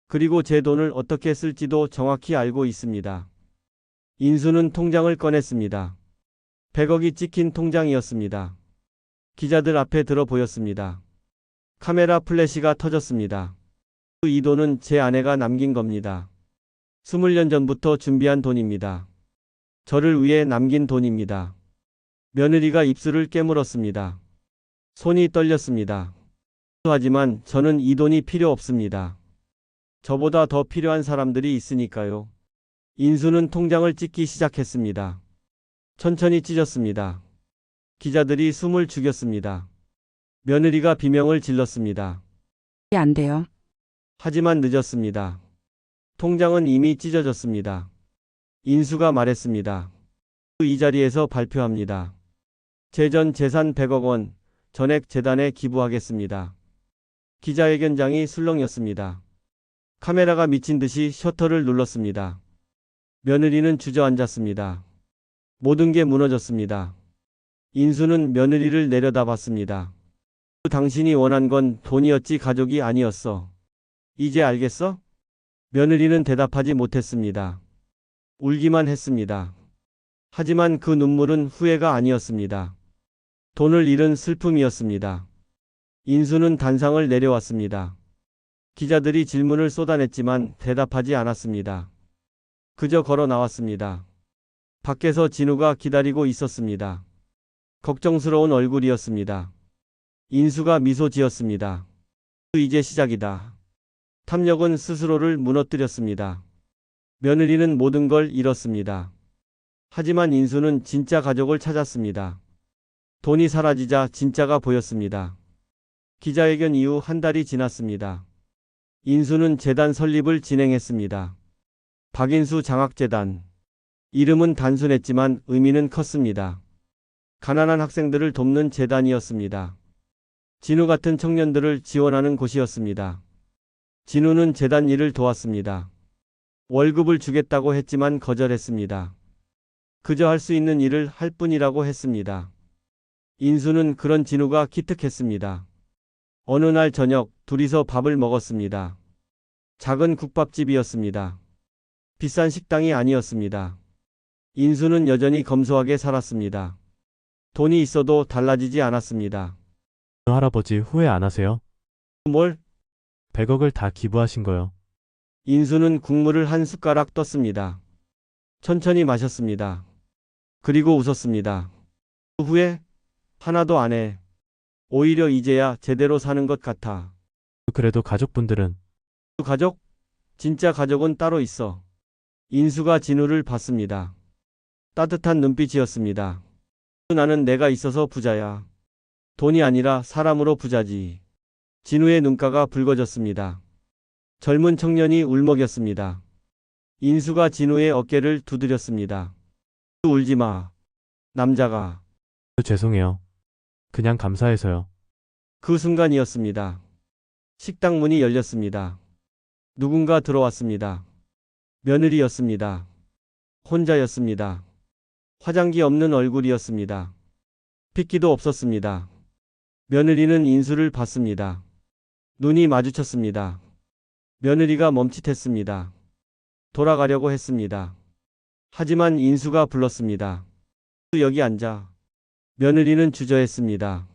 그리고 제 돈을 어떻게 쓸지도 정확히 알고 있습니다. 인수는 통장을 꺼냈습니다. 100억이 찍힌 통장이었습니다. 기자들 앞에 들어 보였습니다. 카메라 플래시가 터졌습니다. 이 돈은 제 아내가 남긴 겁니다. 20년 전부터 준비한 돈입니다. 저를 위해 남긴 돈입니다. 며느리가 입술을 깨물었습니다. 손이 떨렸습니다. 하지만 저는 이 돈이 필요 없습니다. 저보다 더 필요한 사람들이 있으니까요. 인수는 통장을 찢기 시작했습니다. 천천히 찢었습니다. 기자들이 숨을 죽였습니다. 며느리가 비명을 질렀습니다. 안 돼요. 하지만 늦었습니다. 통장은 이미 찢어졌습니다. 인수가 말했습니다. 이 자리에서 발표합니다. 제 전 재산 100억 원 전액 재단에 기부하겠습니다. 기자회견장이 술렁였습니다. 카메라가 미친 듯이 셔터를 눌렀습니다. 며느리는 주저앉았습니다. 모든 게 무너졌습니다. 인수는 며느리를 내려다봤습니다. 당신이 원한 건 돈이었지 가족이 아니었어. 이제 알겠어? 며느리는 대답하지 못했습니다. 울기만 했습니다. 하지만 그 눈물은 후회가 아니었습니다. 돈을 잃은 슬픔이었습니다. 인수는 단상을 내려왔습니다. 기자들이 질문을 쏟아냈지만 대답하지 않았습니다. 그저 걸어 나왔습니다. 밖에서 진우가 기다리고 있었습니다. 걱정스러운 얼굴이었습니다. 인수가 미소 지었습니다. 이제 시작이다. 탐욕은 스스로를 무너뜨렸습니다. 며느리는 모든 걸 잃었습니다. 하지만 인수는 진짜 가족을 찾았습니다. 돈이 사라지자 진짜가 보였습니다. 기자회견 이후 한 달이 지났습니다. 인수는 재단 설립을 진행했습니다. 박인수 장학재단. 이름은 단순했지만 의미는 컸습니다. 가난한 학생들을 돕는 재단이었습니다. 진우 같은 청년들을 지원하는 곳이었습니다. 진우는 재단 일을 도왔습니다. 월급을 주겠다고 했지만 거절했습니다. 그저 할 수 있는 일을 할 뿐이라고 했습니다. 인수는 그런 진우가 기특했습니다. 어느 날 저녁 둘이서 밥을 먹었습니다. 작은 국밥집이었습니다. 비싼 식당이 아니었습니다. 인수는 여전히 검소하게 살았습니다. 돈이 있어도 달라지지 않았습니다. 할아버지 후회 안 하세요? 뭘? 100억을 다 기부하신 거요. 인수는 국물을 한 숟가락 떴습니다. 천천히 마셨습니다. 그리고 웃었습니다. 후회? 하나도 안 해. 오히려 이제야 제대로 사는 것 같아. 그래도 가족분들은 가족? 진짜 가족은 따로 있어. 인수가 진우를 봤습니다. 따뜻한 눈빛이었습니다. 나는 내가 있어서 부자야. 돈이 아니라 사람으로 부자지. 진우의 눈가가 붉어졌습니다. 젊은 청년이 울먹였습니다. 인수가 진우의 어깨를 두드렸습니다. 울지 마. 남자가. 죄송해요. 그냥 감사해서요. 그 순간이었습니다. 식당 문이 열렸습니다. 누군가 들어왔습니다. 며느리였습니다. 혼자였습니다. 화장기 없는 얼굴이었습니다. 핏기도 없었습니다. 며느리는 인수를 봤습니다. 눈이 마주쳤습니다. 며느리가 멈칫했습니다. 돌아가려고 했습니다. 하지만 인수가 불렀습니다. 여기 앉아. 며느리는 주저했습니다.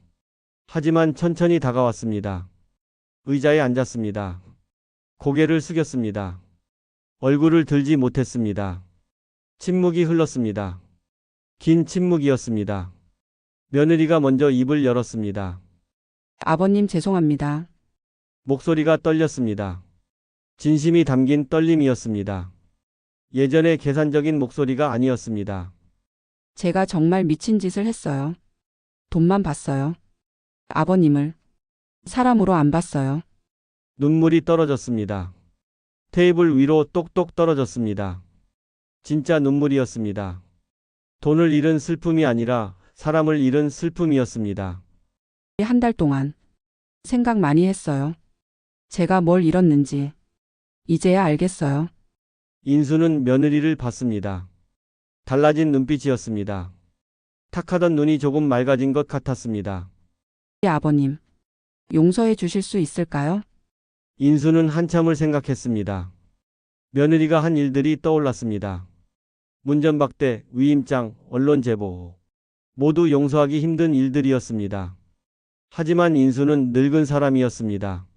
하지만 천천히 다가왔습니다. 의자에 앉았습니다. 고개를 숙였습니다. 얼굴을 들지 못했습니다. 침묵이 흘렀습니다. 긴 침묵이었습니다. 며느리가 먼저 입을 열었습니다. 아버님 죄송합니다. 목소리가 떨렸습니다. 진심이 담긴 떨림이었습니다. 예전의 계산적인 목소리가 아니었습니다. 제가 정말 미친 짓을 했어요. 돈만 봤어요. 아버님을 사람으로 안 봤어요. 눈물이 떨어졌습니다. 테이블 위로 똑똑 떨어졌습니다. 진짜 눈물이었습니다. 돈을 잃은 슬픔이 아니라 사람을 잃은 슬픔이었습니다. 한 달 동안 생각 많이 했어요. 제가 뭘 잃었는지. 이제야 알겠어요. 인수는 며느리를 봤습니다. 달라진 눈빛이었습니다. 탁하던 눈이 조금 맑아진 것 같았습니다. 아버님, 용서해 주실 수 있을까요? 인수는 한참을 생각했습니다. 며느리가 한 일들이 떠올랐습니다. 문전박대, 위임장, 언론 제보. 모두 용서하기 힘든 일들이었습니다. 하지만 인수는 늙은 사람이었습니다.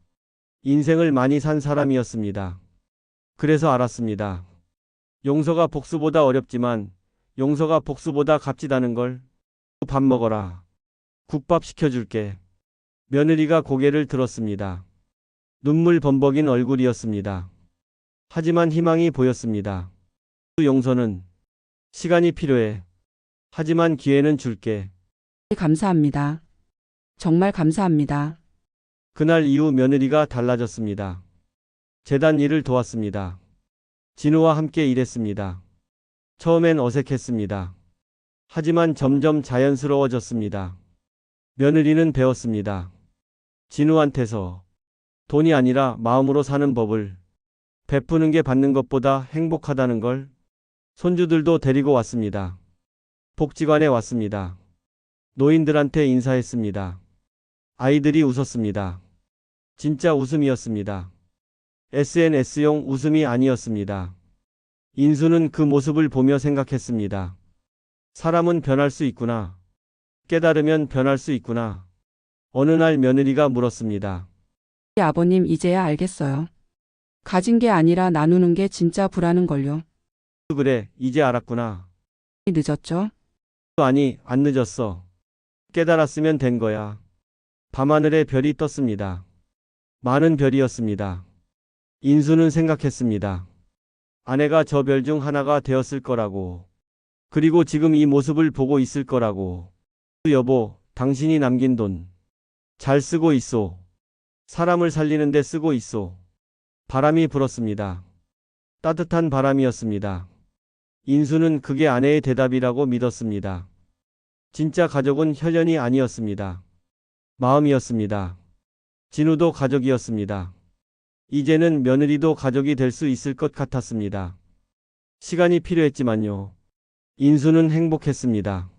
인생을 많이 산 사람이었습니다. 그래서 알았습니다. 용서가 복수보다 어렵지만 용서가 복수보다 값지다는 걸. 밥 먹어라. 국밥 시켜줄게. 며느리가 고개를 들었습니다. 눈물 범벅인 얼굴이었습니다. 하지만 희망이 보였습니다. 용서는 시간이 필요해. 하지만 기회는 줄게. 감사합니다. 정말 감사합니다. 그날 이후 며느리가 달라졌습니다. 재단 일을 도왔습니다. 진우와 함께 일했습니다. 처음엔 어색했습니다. 하지만 점점 자연스러워졌습니다. 며느리는 배웠습니다. 진우한테서 돈이 아니라 마음으로 사는 법을, 베푸는 게 받는 것보다 행복하다는 걸. 손주들도 데리고 왔습니다. 복지관에 왔습니다. 노인들한테 인사했습니다. 아이들이 웃었습니다. 진짜 웃음이었습니다. SNS용 웃음이 아니었습니다. 인수는 그 모습을 보며 생각했습니다. 사람은 변할 수 있구나. 깨달으면 변할 수 있구나. 어느 날 며느리가 물었습니다. 아버님, 이제야 알겠어요. 가진 게 아니라 나누는 게 진짜 부라는 걸요. 그래, 이제 알았구나. 늦었죠? 아니, 안 늦었어. 깨달았으면 된 거야. 밤하늘에 별이 떴습니다. 많은 별이었습니다. 인수는 생각했습니다. 아내가 저 별 중 하나가 되었을 거라고. 그리고 지금 이 모습을 보고 있을 거라고. 여보, 당신이 남긴 돈 잘 쓰고 있소. 사람을 살리는데 쓰고 있소. 바람이 불었습니다. 따뜻한 바람이었습니다. 인수는 그게 아내의 대답이라고 믿었습니다. 진짜 가족은 혈연이 아니었습니다. 마음이었습니다. 진우도 가족이었습니다. 이제는 며느리도 가족이 될 수 있을 것 같았습니다. 시간이 필요했지만요. 인수는 행복했습니다.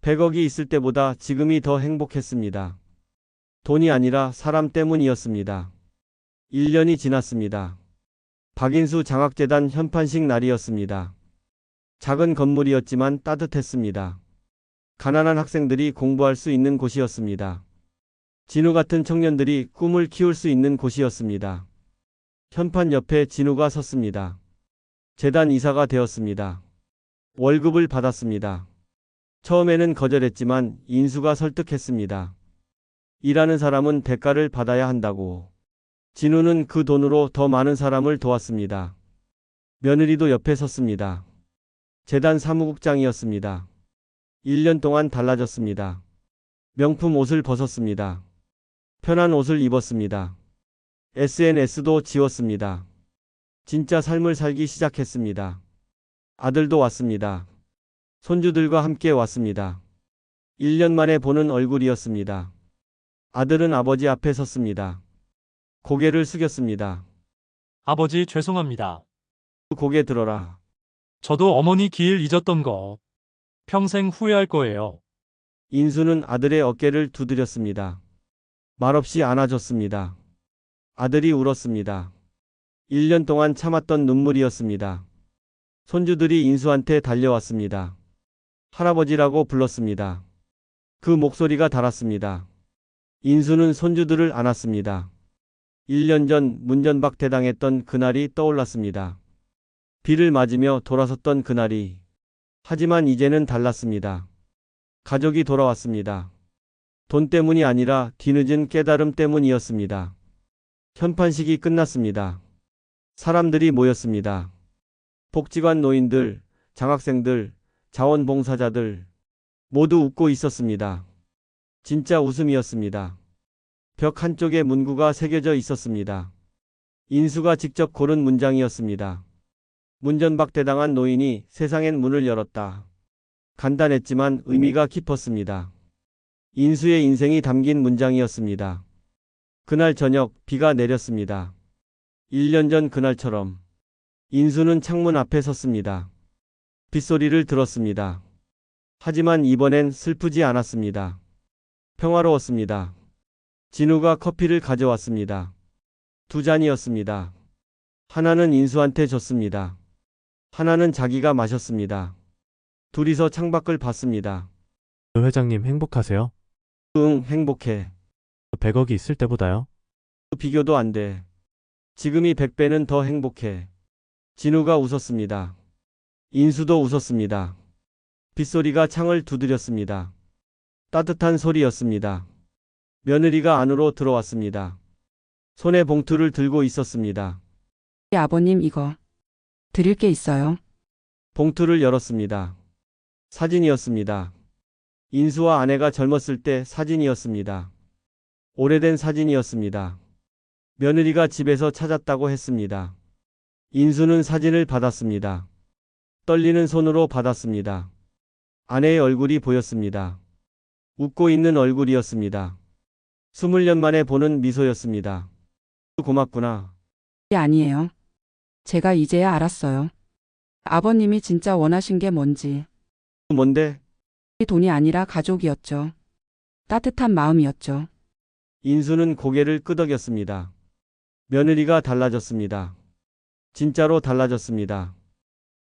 100억이 있을 때보다 지금이 더 행복했습니다. 돈이 아니라 사람 때문이었습니다. 1년이 지났습니다. 박인수 장학재단 현판식 날이었습니다. 작은 건물이었지만 따뜻했습니다. 가난한 학생들이 공부할 수 있는 곳이었습니다. 진우 같은 청년들이 꿈을 키울 수 있는 곳이었습니다. 현판 옆에 진우가 섰습니다. 재단 이사가 되었습니다. 월급을 받았습니다. 처음에는 거절했지만 인수가 설득했습니다. 일하는 사람은 대가를 받아야 한다고. 진우는 그 돈으로 더 많은 사람을 도왔습니다. 며느리도 옆에 섰습니다. 재단 사무국장이었습니다. 1년 동안 달라졌습니다. 명품 옷을 벗었습니다. 편한 옷을 입었습니다. SNS도 지웠습니다. 진짜 삶을 살기 시작했습니다. 아들도 왔습니다. 손주들과 함께 왔습니다. 1년 만에 보는 얼굴이었습니다. 아들은 아버지 앞에 섰습니다. 고개를 숙였습니다. 아버지, 죄송합니다. 고개 들어라. 저도 어머니 길 잊었던 거 평생 후회할 거예요. 인수는 아들의 어깨를 두드렸습니다. 말없이 안아줬습니다. 아들이 울었습니다. 1년 동안 참았던 눈물이었습니다. 손주들이 인수한테 달려왔습니다. 할아버지라고 불렀습니다. 그 목소리가 달았습니다. 인수는 손주들을 안았습니다. 1년 전 문전박대당했던 그날이 떠올랐습니다. 비를 맞으며 돌아섰던 그날이. 하지만 이제는 달랐습니다. 가족이 돌아왔습니다. 돈 때문이 아니라 뒤늦은 깨달음 때문이었습니다. 현판식이 끝났습니다. 사람들이 모였습니다. 복지관 노인들, 장학생들, 자원봉사자들 모두 웃고 있었습니다. 진짜 웃음이었습니다. 벽 한쪽에 문구가 새겨져 있었습니다. 인수가 직접 고른 문장이었습니다. 문전박대당한 노인이 세상엔 문을 열었다. 간단했지만 의미가 깊었습니다. 인수의 인생이 담긴 문장이었습니다. 그날 저녁 비가 내렸습니다. 1년 전 그날처럼 인수는 창문 앞에 섰습니다. 빗소리를 들었습니다. 하지만 이번엔 슬프지 않았습니다. 평화로웠습니다. 진우가 커피를 가져왔습니다. 2잔이었습니다. 하나는 인수한테 줬습니다. 하나는 자기가 마셨습니다. 둘이서 창밖을 봤습니다. 회장님 행복하세요? 응, 행복해. 100억이 있을 때보다요? 비교도 안 돼. 지금이 100배는 더 행복해. 진우가 웃었습니다. 인수도 웃었습니다. 빗소리가 창을 두드렸습니다. 따뜻한 소리였습니다. 며느리가 안으로 들어왔습니다. 손에 봉투를 들고 있었습니다. 아버님 이거 드릴 게 있어요. 봉투를 열었습니다. 사진이었습니다. 인수와 아내가 젊었을 때 사진이었습니다. 오래된 사진이었습니다. 며느리가 집에서 찾았다고 했습니다. 인수는 사진을 받았습니다. 떨리는 손으로 받았습니다. 아내의 얼굴이 보였습니다. 웃고 있는 얼굴이었습니다. 20년 만에 보는 미소였습니다. 고맙구나. 아니에요. 제가 이제야 알았어요. 아버님이 진짜 원하신 게 뭔지. 뭔데? 돈이 아니라 가족이었죠. 따뜻한 마음이었죠. 인수는 고개를 끄덕였습니다. 며느리가 달라졌습니다. 진짜로 달라졌습니다.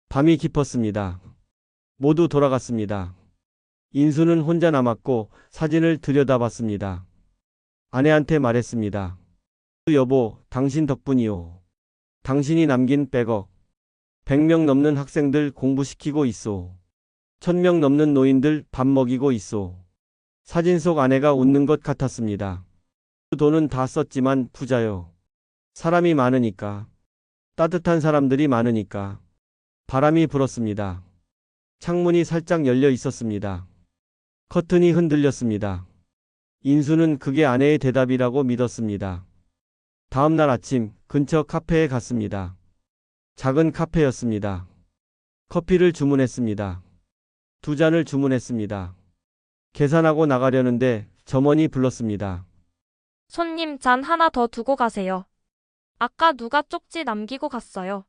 밤이 깊었습니다. 모두 돌아갔습니다. 인수는 혼자 남았고 사진을 들여다봤습니다. 아내한테 말했습니다. 여보, 당신 덕분이요. 당신이 남긴 100억. 100명 넘는 학생들 공부시키고 있소. 1000명 넘는 노인들 밥 먹이고 있소. 사진 속 아내가 웃는 것 같았습니다. 돈은 다 썼지만 부자요. 사람이 많으니까. 따뜻한 사람들이 많으니까. 바람이 불었습니다. 창문이 살짝 열려 있었습니다. 커튼이 흔들렸습니다. 인수는 그게 아내의 대답이라고 믿었습니다. 다음 날 아침 근처 카페에 갔습니다. 작은 카페였습니다. 커피를 주문했습니다. 2잔을 주문했습니다. 계산하고 나가려는데 점원이 불렀습니다. 손님 잔 하나 더 두고 가세요. 아까 누가 쪽지 남기고 갔어요.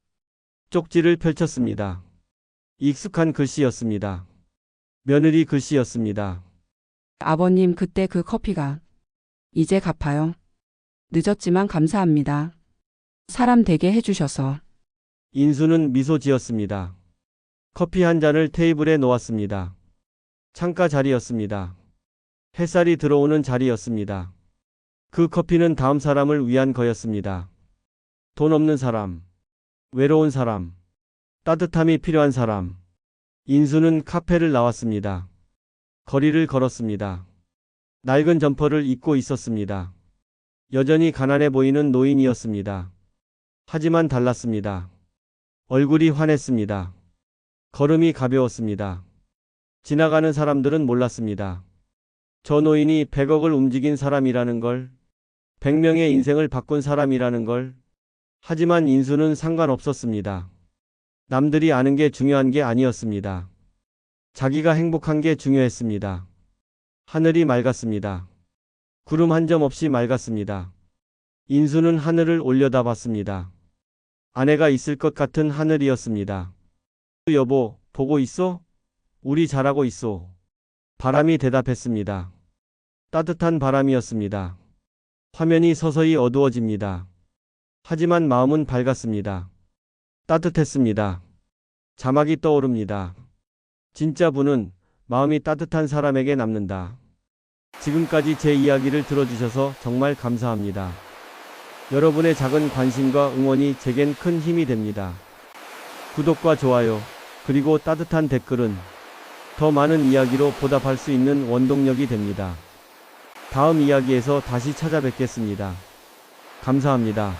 쪽지를 펼쳤습니다. 익숙한 글씨였습니다. 며느리 글씨였습니다. 아버님 그때 그 커피가 이제 갚아요. 늦었지만 감사합니다. 사람 되게 해주셔서. 인수는 미소 지었습니다. 커피 한 잔을 테이블에 놓았습니다. 창가 자리였습니다. 햇살이 들어오는 자리였습니다. 그 커피는 다음 사람을 위한 거였습니다. 돈 없는 사람, 외로운 사람, 따뜻함이 필요한 사람. 인수는 카페를 나왔습니다. 거리를 걸었습니다. 낡은 점퍼를 입고 있었습니다. 여전히 가난해 보이는 노인이었습니다. 하지만 달랐습니다. 얼굴이 환했습니다. 걸음이 가벼웠습니다. 지나가는 사람들은 몰랐습니다. 저 노인이 100억을 움직인 사람이라는 걸, 100명의 인생을 바꾼 사람이라는 걸. 하지만 인수는 상관없었습니다. 남들이 아는 게 중요한 게 아니었습니다. 자기가 행복한 게 중요했습니다. 하늘이 맑았습니다. 구름 한 점 없이 맑았습니다. 인수는 하늘을 올려다봤습니다. 아내가 있을 것 같은 하늘이었습니다. 여보, 보고 있어? 우리 잘하고 있어. 바람이 대답했습니다. 따뜻한 바람이었습니다. 화면이 서서히 어두워집니다. 하지만 마음은 밝았습니다. 따뜻했습니다. 자막이 떠오릅니다. 진짜 분은 마음이 따뜻한 사람에게 남는다. 지금까지 제 이야기를 들어주셔서 정말 감사합니다. 여러분의 작은 관심과 응원이 제겐 큰 힘이 됩니다. 구독과 좋아요, 그리고 따뜻한 댓글은 더 많은 이야기로 보답할 수 있는 원동력이 됩니다. 다음 이야기에서 다시 찾아뵙겠습니다. 감사합니다.